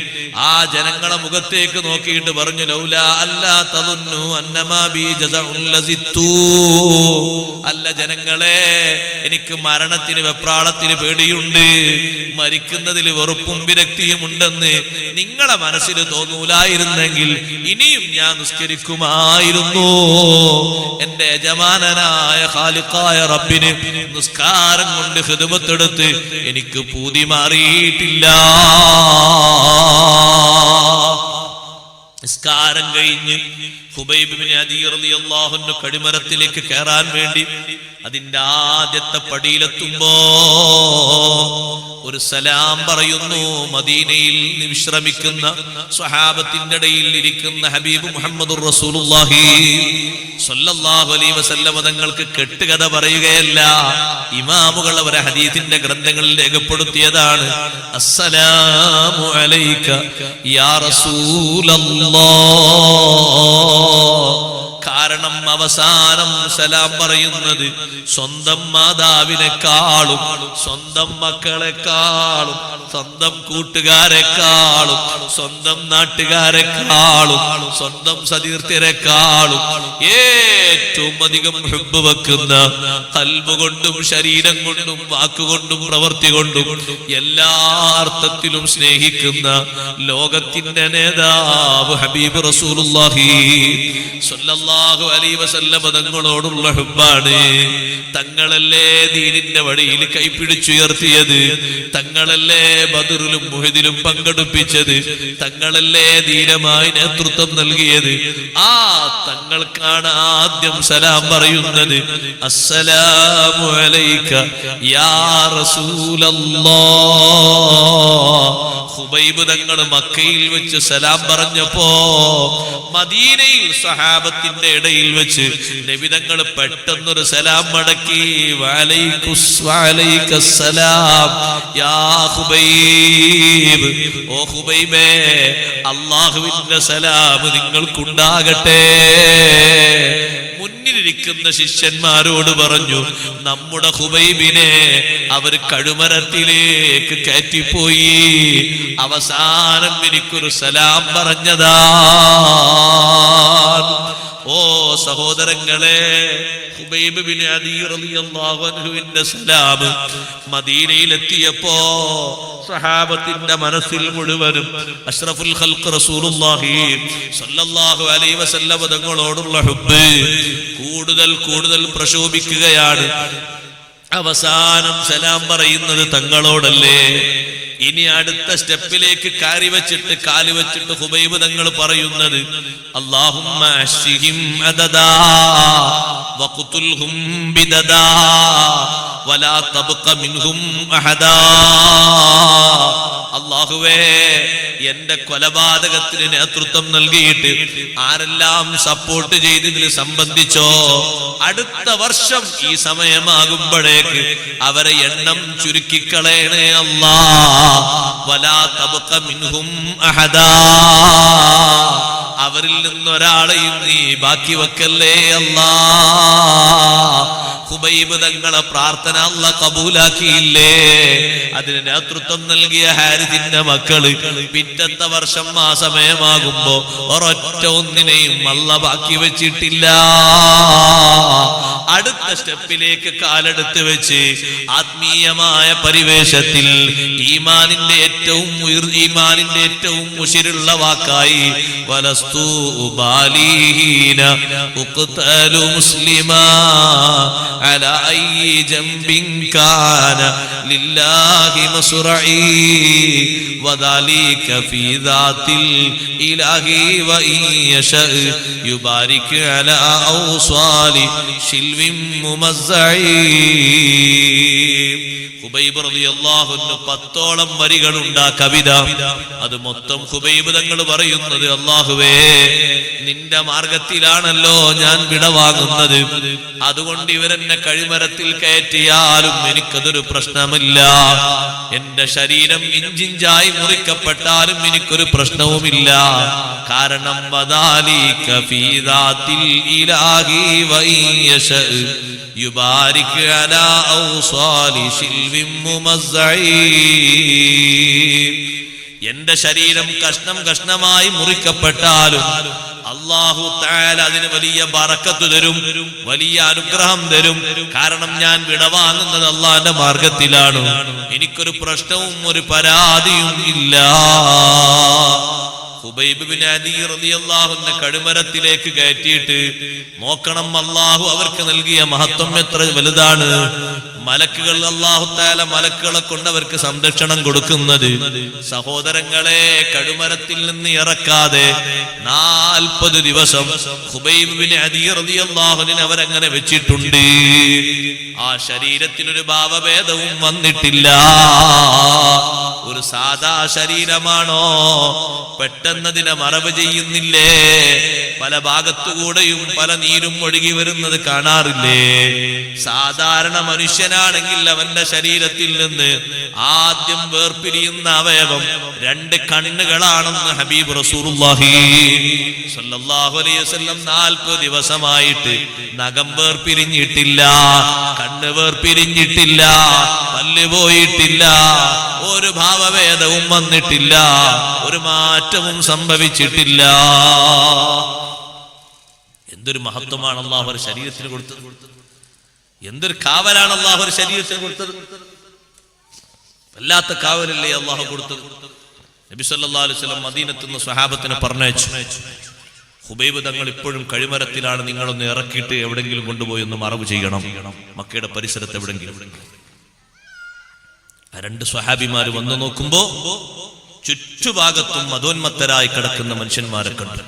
ആ ജനങ്ങളെ മുഖത്തേക്ക് നോക്കിയിട്ട് പറഞ്ഞു, ലൗലാ അല്ലാ തദുന്നു അന്നമാ ബി ജസഉൻ ലസിത്തു. അല്ല ജനങ്ങളെ, എനിക്ക് മരണത്തിന് വെപ്രാളത്തിന് പേടിയുണ്ട്, മരിക്കുന്നതിൽ വെറുപ്പും വിരക്തിയും ഉണ്ടെന്ന് നിങ്ങളെ മനസ്സിൽ തോന്നൂലായിരുന്നെങ്കിൽ ഇനിയും ഞാൻ നിസ്കരിക്കുമായിരുന്നു. എന്റെ യജമാനനായ ഖാലിഖായ റബ്ബിന് നിസ്കാരം കൊണ്ട് ഖിദ്മത്തെടുത്ത് എനിക്ക് പൂതി മാറിയിട്ടില്ല. നിസ്കാരം കഴിഞ്ഞ് ഖുബൈബ് ഇബ്നു അദീ റളിയല്ലാഹു അൻഹു കടിമരത്തിലേക്ക് കയറാൻ വേണ്ടി അതിന്റെ ആദ്യത്തെ പടിയിലെത്തുമ്പോ ഒരു സലാം പറയുന്നു. മദീനയിൽ വിശ്രമിക്കുന്ന സ്വഹാബത്തിന്റെ ഇടയിൽ ഇരിക്കുന്ന ഹബീബ് മുഹമ്മദുർ റസൂലുള്ളാഹി സ്വല്ലല്ലാഹു അലൈഹി വസല്ലമ തങ്ങൾക്ക് കെട്ടുകഥ പറയുകയല്ല, ഇമാമുകൾ അവരെ ഹദീസിന്റെ ഗ്രന്ഥങ്ങളിൽ രേഖപ്പെടുത്തിയതാണ്. അസ്സലാമു അലൈക യാ റസൂലല്ലാഹ്. കാരണം അവസാനം സലാം പറയുന്നത് സ്വന്തം മാതാവിനെക്കാളും സ്വന്തം മക്കളെക്കാളും സ്വന്തം കൂട്ടുകാരെക്കാളും സ്വന്തം നാട്ടുകാരെക്കാളും സ്വന്തം സതീർത്ഥ്യരെക്കാളും ഏറ്റവും അധികം ഹുബ്ബ് വെക്കുന്ന, ഖൽബ് കൊണ്ടും ശരീരം കൊണ്ടും വാക്കുകൊണ്ടും പ്രവൃത്തി കൊണ്ടും എല്ലാ അർത്ഥത്തിലും സ്നേഹിക്കുന്ന ലോകത്തിന്റെ നേതാവ് ഹബീബ് റസൂലുള്ളാഹി സ്വല്ലല്ലാഹു അലൈഹി വസല്ലമ തങ്ങളോടുള്ള ഹുബ്ബാണ്. തങ്ങളല്ലേ ദീനിന്റെ വഴിയിൽ കൈപിടിച്ചുയർത്തിയത്, തങ്ങളല്ലേ ബദറിലും മുഹദിലും പങ്കെടുപ്പിച്ചത്, തങ്ങളല്ലേ ധീരമായി നേതൃത്വം നൽകിയത്. ആ തങ്ങൾക്കാണ് ആദ്യം സലാം പറയുന്നത്. അസ്സലാമു അലൈക യാ റസൂലല്ലാഹ്. ഖുബൈബ് തങ്ങൾ മക്കയിൽ വെച്ച് സലാം പറഞ്ഞപ്പോ മദീനയിൽ സഹാബത്തിന്റെ ഇടയിൽ വെച്ച് നബി തങ്ങൾ പെട്ടെന്നൊരു സലാം മടക്കി. വഅലൈക്കസ്സലാം യാ ഖുബൈബ്. ഓ ഖുബൈബേ, അല്ലാഹുവിന്റെ സലാം നിങ്ങൾക്കുണ്ടാകട്ടെ. മുന്നിലിരിക്കുന്ന ശിഷ്യന്മാരോട് പറഞ്ഞു, നമ്മുടെ ഖുബൈബിനെ അവർ കഴുമരത്തിലേക്ക് കയറ്റിപ്പോയി, അവസാനം എനിക്കൊരു സലാം പറഞ്ഞതാ. ഓ സഹോദരങ്ങളെ, ഖുബൈബ് ഇബ്നു അദീ റളിയല്ലാഹു അൻഹുവിന്റെ സലാം മദീനയിലെത്തിയപ്പോ സഹാബത്തിന്റെ മനസ്സിൽ മുഴുവനും അഷ്റഫുൽ ഖൽഖ് റസൂലുള്ളാഹി സ്വല്ലല്ലാഹു അലൈഹി വസല്ലം തങ്ങളോടുള്ള ഹുബ്ബ് കൂടുതൽ കൂടുതൽ പ്രശോഭിക്കുകയാണ്. അവസാനം സലാം പറയുന്നത് തങ്ങളോടല്ലേ. ഇനി അടുത്ത സ്റ്റെപ്പിലേക്ക് കാല് വെച്ചിട്ട് ഖുബൈബ് തങ്ങൾ പറയുന്നത്, അല്ലാഹുമ്മ അശ്ഹിം അദദാ വഖ്തുൽഹും ബിദദാ വലാ തബ്ഖ മിൻഹും അഹദാ. അല്ലാഹുവേ, എന്റെ കൊലപാതകത്തിന് നേതൃത്വം നൽകിയിട്ട് ആരെല്ലാം സപ്പോർട്ട് ചെയ്തതിൽ സംബന്ധിച്ചോ, അടുത്ത വർഷം ഈ സമയമാകുമ്പോഴേക്ക് അവരെ എണ്ണം ചുരുക്കിക്കളയണേ അല്ലാ. വലാ തബ്ഖ മിൻഹും അഹദാ. അവരിൽ നിന്നൊരാളെയും നീ ബാക്കി വെക്കല്ലേ അല്ലാ. ഖുബൈബ് തങ്ങളെ പ്രാർത്ഥന അല്ലാഹ് കബൂലാക്കിയില്ലേ? അതിന് നേതൃത്വം നൽകിയ ഹാരിസിന്റെ മക്കള് പിറ്റത്തെ വർഷം ആ സമയമാകുമ്പോ ഒരൊറ്റ ഒന്നിനെയും അല്ലാഹ് ബാക്കി വെച്ചിട്ടില്ല. അടുത്ത സ്റ്റെപ്പിലേക്ക് കാലെടുത്ത് വെച്ച് ആത്മീയമായ പരിവേഷത്തിൽ ഈമാൻ ഈമാനിന്റെ ഏറ്റവും ഉശിരുള്ള വാക്കായി വലസ്തു ഉബാലീന ഉഖ്തലു മുസ്ലിമാ അലാ അയ്യി ജംബിൻ കാന ലില്ലാഹി മസ്റഈ വദാലിക ഫീ ദാത്തിൽ ഇലാഹി വഇൻ യശാ യുബാരിക് അലാ ഔസാലി ശിൽവിൻ മുമസ്സഈ. ഖുബൈബ് റളിയല്ലാഹു അൻഹു 10ഓളം വരികളുണ്ട് ആ കവിത. അത് മൊത്തം ഖുബൈബ് തങ്ങൾ പറയുന്നത്, അല്ലാഹുവേ നിന്റെ മാർഗത്തിലാണല്ലോ ഞാൻ വിടവാങ്ങുന്നത്, അതുകൊണ്ട് ഇവരെന്നെ കഴിമരത്തിൽ കയറ്റിയാലും എനിക്കതൊരു പ്രശ്നമില്ല. എന്റെ ശരീരം ഇഞ്ചിഞ്ചായി മുറിക്കപ്പെട്ടാലും എനിക്കൊരു പ്രശ്നവുമില്ല. കാരണം വദാലിക ഫീ ദാത്തിൽ ഇലാഹി വഇൻ യശാ യുബാരിക് അലാ ഔസാലി ശിൽവിൻ മുമസ്സഈ. എന്റെ ശരീരം കഷ്ണം കഷ്ണമായി മുറിക്കപ്പെട്ടാലും അല്ലാഹു തആല അതിന് വലിയ ബറക്കത്ത് തരും, വലിയ അനുഗ്രഹം തരും. കാരണം ഞാൻ വിടവാങ്ങുന്നത് അല്ലാഹുവിന്റെ മാർഗത്തിലാണ്. എനിക്കൊരു പ്രശ്നവും ഒരു പരാതിയും ഇല്ല. ഖുബൈബ് ബിൻ അദി റളിയല്ലാഹു അൻഹു കഴുമരത്തിലേക്ക് കയറ്റിയിട്ട് നോക്കണം, അല്ലാഹു അവർക്ക് നൽകിയ മഹത്വം എത്ര വലുതാണ്. മലക്കുകൾ, അല്ലാഹു തആല മലക്കുകളെ കൊണ്ട് അവർക്ക് സംരക്ഷണം കൊടുക്കുന്നത്. സഹോദരങ്ങളെ, കഴുമരത്തിൽ നിന്ന് ഇറക്കാതെ 40 ദിവസം ഖുബൈബ് ബിൻ അദി റളിയല്ലാഹു അൻഹു അവരങ്ങനെ വെച്ചിട്ടുണ്ട്. ആ ശരീരത്തിനൊരു ഭാവഭേദവും വന്നിട്ടില്ല. ഒരു സാധാ ശരീരമാണോ? പെട്ടെന്നതിനെ മറവ് ചെയ്യുന്നില്ലേ? പല ഭാഗത്തുകൂടെയും പല നീരും ഒഴുകി വരുന്നത് കാണാറില്ലേ? സാധാരണ മനുഷ്യനാണെങ്കിൽ അവന്റെ ശരീരത്തിൽ നിന്ന് ആദ്യം വേർപിരിയുന്ന അവയവം 2 കണ്ണുകളാണെന്ന് ഹബീബ് റസൂലുള്ളാഹി സ്വല്ലല്ലാഹു അലൈഹി വസല്ലം 40 ദിവസമായിട്ട് നഖം വേർപിരിഞ്ഞിട്ടില്ല, കണ്ണ് വേർപിരിഞ്ഞിട്ടില്ല, പല്ല് പോയിട്ടില്ല, ഒരു ഭാവഭേദവും വന്നിട്ടില്ല, ഒരു മാറ്റവും സംഭവിച്ചിട്ടില്ല. എന്തൊരു മഹത്വമാണ് അല്ലാഹു ഒരു ശരീരത്തിന് കൊടുത്തത്! എന്തൊരു കാവലാണ് അല്ലാഹു ഒരു ശരീരത്തിന് കൊടുത്തത്! വല്ലാത്ത കാവലല്ലേ അല്ലാഹു കൊടുത്തത്. നബി സല്ലല്ലാഹു അലൈഹി വസല്ലം മദീനത്ത് നിന്ന് സ്വഹാബത്തിനെ പറഞ്ഞയച്ചു. ഖുബൈബ് തങ്ങൾ ഇപ്പോഴും കഴിമരത്തിലാണ്, നിങ്ങളൊന്ന് ഇറക്കിയിട്ട് എവിടെങ്കിലും കൊണ്ടുപോയി ഒന്ന് മറവ് ചെയ്യണം, മക്കയുടെ പരിസരത്ത് എവിടെങ്കിലും. 2 സ്വഹാബിമാര് വന്നു നോക്കുമ്പോ ചുറ്റുഭാഗത്തും മതോന്മത്തരായി കിടക്കുന്ന മനുഷ്യന്മാരെ കണ്ടു.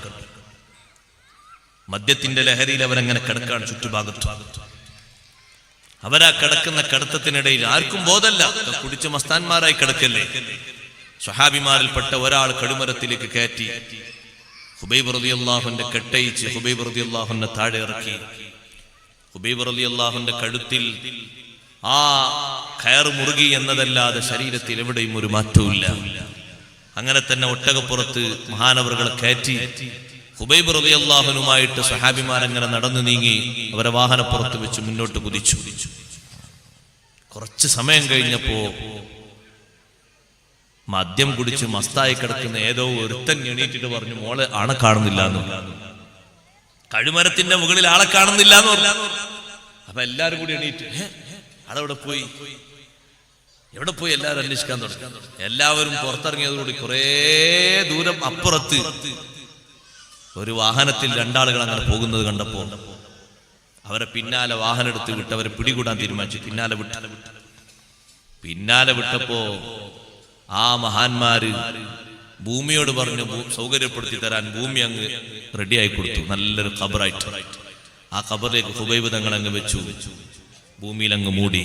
മദ്യത്തിന്റെ ലഹരിയിൽ അവരങ്ങനെ കിടക്കാണ് ചുറ്റുഭാഗത്തും. അവരാ കിടക്കുന്ന കിടത്തത്തിനിടയിൽ ആർക്കും ബോധമല്ല, കുടിച്ച് മസ്താന്മാരായി കിടക്കല്ലേ. സ്വഹാബിമാരിൽപ്പെട്ട ഒരാൾ കഴുമരത്തിലേക്ക് കയറ്റി ഖുബൈബ് റളിയല്ലാഹുവിന്റെ കെട്ടയിച്ച് ഖുബൈബ് റളിയല്ലാഹുവിനെ താഴെ ഇറക്കി. ഖുബൈബ് റളിയല്ലാഹുവിന്റെ കഴുത്തിൽ ആ കയർ മുറുകി എന്നതല്ലാതെ ശരീരത്തിൽ എവിടെയും ഒരു മാറ്റവുമില്ല. അങ്ങനെ തന്നെ ഒട്ടകപ്പുറത്ത് മഹാനവറുകളെ കയറ്റി ഖുബൈബ് റളിയല്ലാഹുവിനുമായിട്ട് സ്വഹാബിമാരങ്ങനെ നടന്നു നീങ്ങി അവരെ വാഹനപ്പുറത്ത് വെച്ച് മുന്നോട്ട് കുതിച്ചു. കുറച്ച് സമയം കഴിഞ്ഞപ്പോ മദ്യം കുടിച്ച് മസ്തായി കിടക്കുന്ന ഏതോ ഒരുത്തൻ എണീറ്റിട്ട് പറഞ്ഞു, മോളെ ആളെ കാണുന്നില്ല എന്ന്. കഴുമരത്തിന്റെ മുകളിൽ ആളെ കാണുന്നില്ല എന്ന് പറഞ്ഞു. അപ്പൊ എല്ലാരും കൂടി എണീറ്റ്, ആളെവിടെ പോയി, എവിടെ പോയി? എല്ലാവരും അന്വേഷിക്കാൻ തുടങ്ങി. എല്ലാവരും പുറത്തിറങ്ങിയതോടുകൂടി കുറേ ദൂരം അപ്പുറത്ത് ഒരു വാഹനത്തിൽ 2 ആളുകൾ അങ്ങനെ പോകുന്നത് കണ്ടപ്പോ അവരെ പിന്നാലെ വാഹനം എടുത്ത് വിട്ട് അവരെ പിടികൂടാൻ തീരുമാനിച്ചു. പിന്നാലെ വിട്ടപ്പോ ആ മഹാന്മാര് ഭൂമിയോട് പറഞ്ഞു സൗകര്യപ്പെടുത്തി തരാൻ ഭൂമി അങ്ങ് റെഡിയായി കൊടുത്തു, നല്ലൊരു ഖബറായിട്ട്. ആ ഖബറിലേക്ക് ഖുബൈബ് തങ്ങൾ അങ്ങ് വെച്ചു, ഭൂമിയിൽ അങ്ങ് മൂടി.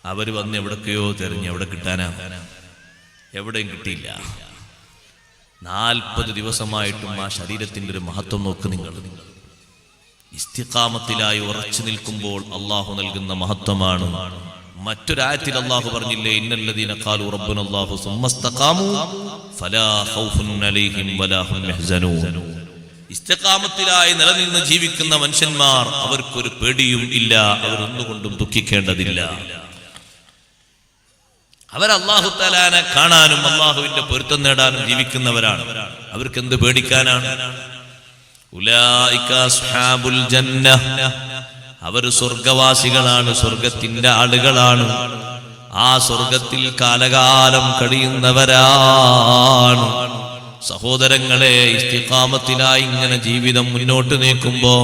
അവര് വന്ന് എവിടൊക്കെയോ തെരഞ്ഞ് എവിടെ കിട്ടാനാ, എവിടെയും കിട്ടിയില്ല. 40 ദിവസമായിട്ടും ആ ശരീരത്തിന്റെ ഒരു മഹത്വം നോക്ക് നിങ്ങൾ. ഇസ്തിഖാമത്തിലായി ഉറച്ചു നിൽക്കുമ്പോൾ അള്ളാഹു നൽകുന്ന മഹത്വമാണ്. മറ്റൊരായത്തിൽ അള്ളാഹു പറഞ്ഞില്ലേ, ഇന്നല്ലദീന ഖാലു റബ്ബുനല്ലാഹു സുമ്മസ്തഖാമു ഫലാ ഖൗഫുൻ അലൈഹിം വലാ ഹും യഹ്സനൂൻ. ഇസ്തിഖാമത്തിലായി നിലനിന്ന് ജീവിക്കുന്ന മനുഷ്യന്മാർ അവർക്കൊരു പേടിയും ഇല്ല, അവരൊന്നുകൊണ്ടും ദുഃഖിക്കേണ്ടതില്ല. അവർ അല്ലാഹു തആലാനെ കാണാനും അല്ലാഹുവിന്റെ പൊരുത്തം നേടാനും ജീവിക്കുന്നവരാണ്. അവർക്ക് എന്ത് പേടിക്കാനാണ്? ഉലൈക അസ്ഹാബുൽ ജന്നഹ്, അവർ സ്വർഗവാസികളാണ്, സ്വർഗത്തിന്റെ ആളുകളാണ്. ആ സ്വർഗത്തിൽ കാലകാലം കഴിയുന്നവരാണ്. സഹോദരങ്ങളെ, ഇസ്തിഖാമത്തിലായി ഇങ്ങനെ ജീവിതം മുന്നോട്ട് നീക്കുമ്പോ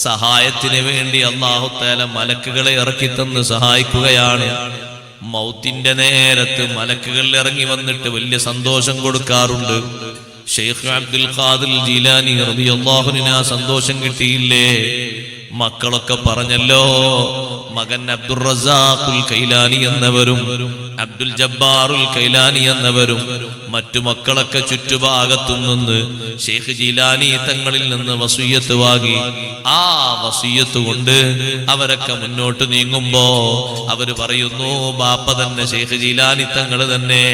സഹായത്തിന് വേണ്ടി അല്ലാഹു തആല മലക്കുകളെ ഇറക്കിത്തന്ന് സഹായിക്കുകയാണ്. മൗത്തിന്റെ നേരത്ത് മലക്കുകൾ ഇറങ്ങി വന്നിട്ട് വലിയ സന്തോഷം കൊടുക്കാറുണ്ട്. ഷെയ്ഖ് അബ്ദുൽ ഖാദിർ ജീലാനി റളിയല്ലാഹു അൻഹു ആ സന്തോഷം കിട്ടിയില്ലേ? മക്കളൊക്കെ പറഞ്ഞല്ലോ, മകൻ അബ്ദുർ റസാഖുൽ കൈലാനി എന്നവരും അബ്ദുൽ ജബ്ബാറുൽ കൈലാനി എന്നവരും മറ്റു മക്കളൊക്കെ ചുറ്റുഭാഗത്തു നിന്ന് ഷെയ്ഖ് ജീലാനി തങ്ങളിൽ നിന്ന് വസിയ്യത്ത് വാങ്ങി. ആ വസിയ്യത്ത് കൊണ്ട് അവരൊക്കെ മുന്നോട്ട് നീങ്ങുമ്പോ അവര് പറയുന്നു, ബാപ്പ തന്നെ ഷെയ്ഖ് ജീലാനി തങ്ങൾ തന്നെ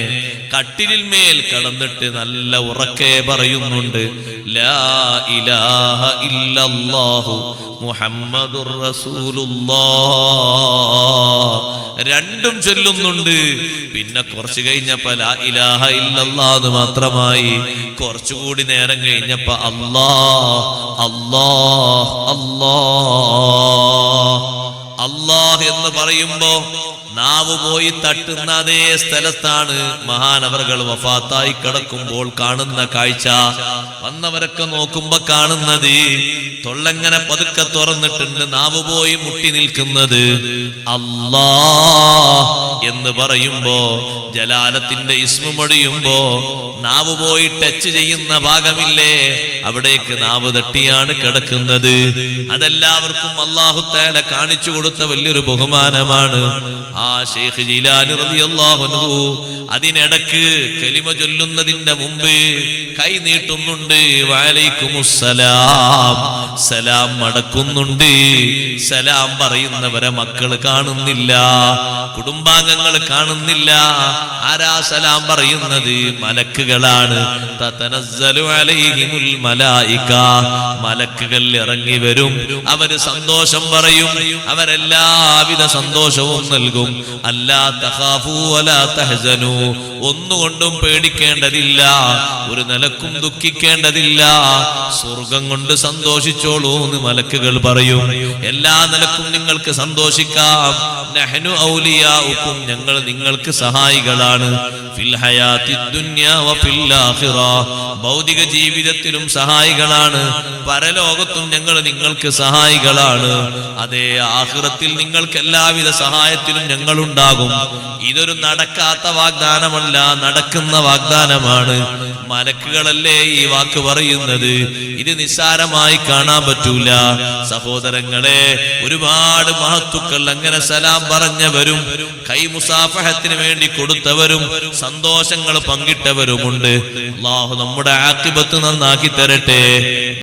കട്ടിലിൽ മേൽ കടന്നിട്ട് നല്ല ഉറക്കെ പറയുന്നുണ്ട്, ലാ ഇലാഹ ഇല്ലല്ലാഹു മുഹമ്മദുർ റസൂലുള്ളാഹ്. രണ്ടും ചൊല്ലുന്നുണ്ട്. പിന്നെ കുറച്ചു കഴിഞ്ഞപ്പോ ലാ ഇലാഹ ഇല്ലല്ലാഹ് മാത്രമായി. കുറച്ചുകൂടി നേരം കഴിഞ്ഞപ്പോ അല്ലാഹ് അല്ലാഹ് അല്ലാഹ് അല്ലാഹ് എന്ന് പറയുമ്പോ നാവ് പോയി തട്ടുന്ന അതേ സ്ഥലത്താണ് മഹാനവറുകൾ വഫാത്തായി കിടക്കുമ്പോൾ കാണുന്ന കാഴ്ച. വന്നവരൊക്കെ നോക്കുമ്പോ കാണുന്നത് തൊള്ളങ്ങനെ പതുക്കെ തുറന്നിട്ടുണ്ട്, നാവ് പോയി മുട്ടി നിൽക്കുന്നത് അല്ലാഹ് എന്ന് പറയുമ്പോ, ജലാലത്തിന്റെ ഇസ്മു മൊഴിയുമ്പോ നാവ് പോയി ടച്ച് ചെയ്യുന്ന ഭാഗമില്ലേ, അവിടേക്ക് നാവ് തട്ടിയാണ് കിടക്കുന്നത്. അതെല്ലാവർക്കും അല്ലാഹു തആല കാണിച്ചു കൊടുത്ത വലിയൊരു ബഹുമാനമാണ്. ആ ഷെയ്ഖ് ജീലാനി റളിയല്ലാഹു അൻഹു അതിനിടക്ക് കലിമ ചൊല്ലുന്നതിന്റെ മുമ്പ് കൈ നീട്ടുന്നുണ്ട്, വഅലൈക്കുമുസ്സലാം, സലാം മടക്കുന്നുണ്ട്. സലാം പറയുന്നവരെ മക്കള് കാണുന്നില്ല, കുടുംബാംഗങ്ങൾ കാണുന്നില്ല. ആരാ സലാം പറയുന്നത്? മലക്കുകളാണ്. തതനസ്സലു അലൈഹിമുൽ മലായിക, മലക്കുകൾ ഇറങ്ങി വരും. അവര് സന്തോഷം പറയും, അവരെല്ലാവിധ സന്തോഷവും നൽകും. അല്ലാ തഖാഫു വലാ തഹ്സനു, ഒന്നുകൊണ്ടും പേടിക്കേണ്ടതില്ല, ഒരു നിലക്കും ദുഃഖിക്കേണ്ടതില്ല, സ്വർഗം കൊണ്ട് സന്തോഷിച്ചോളൂ എന്ന് മലക്കുകൾ പറയും. എല്ലാ നിലക്കും നിങ്ങൾക്ക് സന്തോഷിക്കാം. നഹ്നു ഔലിയാഉക്കും, ഞങ്ങൾ നിങ്ങൾക്ക് സഹായികളാണ്. ഫിൽ ഹയാത്തിദ് ദുനിയ വഫിൽ ആഖിറ, ഭൗതിക ജീവിതത്തിലും സഹായികളാണ്, പരലോകത്തും ഞങ്ങൾ നിങ്ങൾക്ക് സഹായികളാണ്. അതേ ആഖിറത്തിൽ നിങ്ങൾക്ക് എല്ലാവിധ സഹായത്തിലും ഞങ്ങൾ ഉണ്ടാകും. ഇതൊരു നടക്കാത്ത വാഗ്ദാനമല്ല, നടക്കുന്ന വാഗ്ദാനമാണ്. മലക്കുകളല്ലേ ഈ വാക്ക് പറയുന്നത്. ഇത് നിസ്സാരമായി കാണാൻ പറ്റൂല. സഹോദരങ്ങളെ, ഒരുപാട് മഹത്തുക്കൾ അങ്ങനെ സലാം പറഞ്ഞവരും കൈ മുസാഫഹത്തിന് വേണ്ടി കൊടുത്തവരും സന്തോഷങ്ങൾ പങ്കിട്ടവരുമുണ്ട്. അല്ലാഹു നമ്മുടെ ആഖിബത്ത് നന്നാക്കി തരട്ടെ.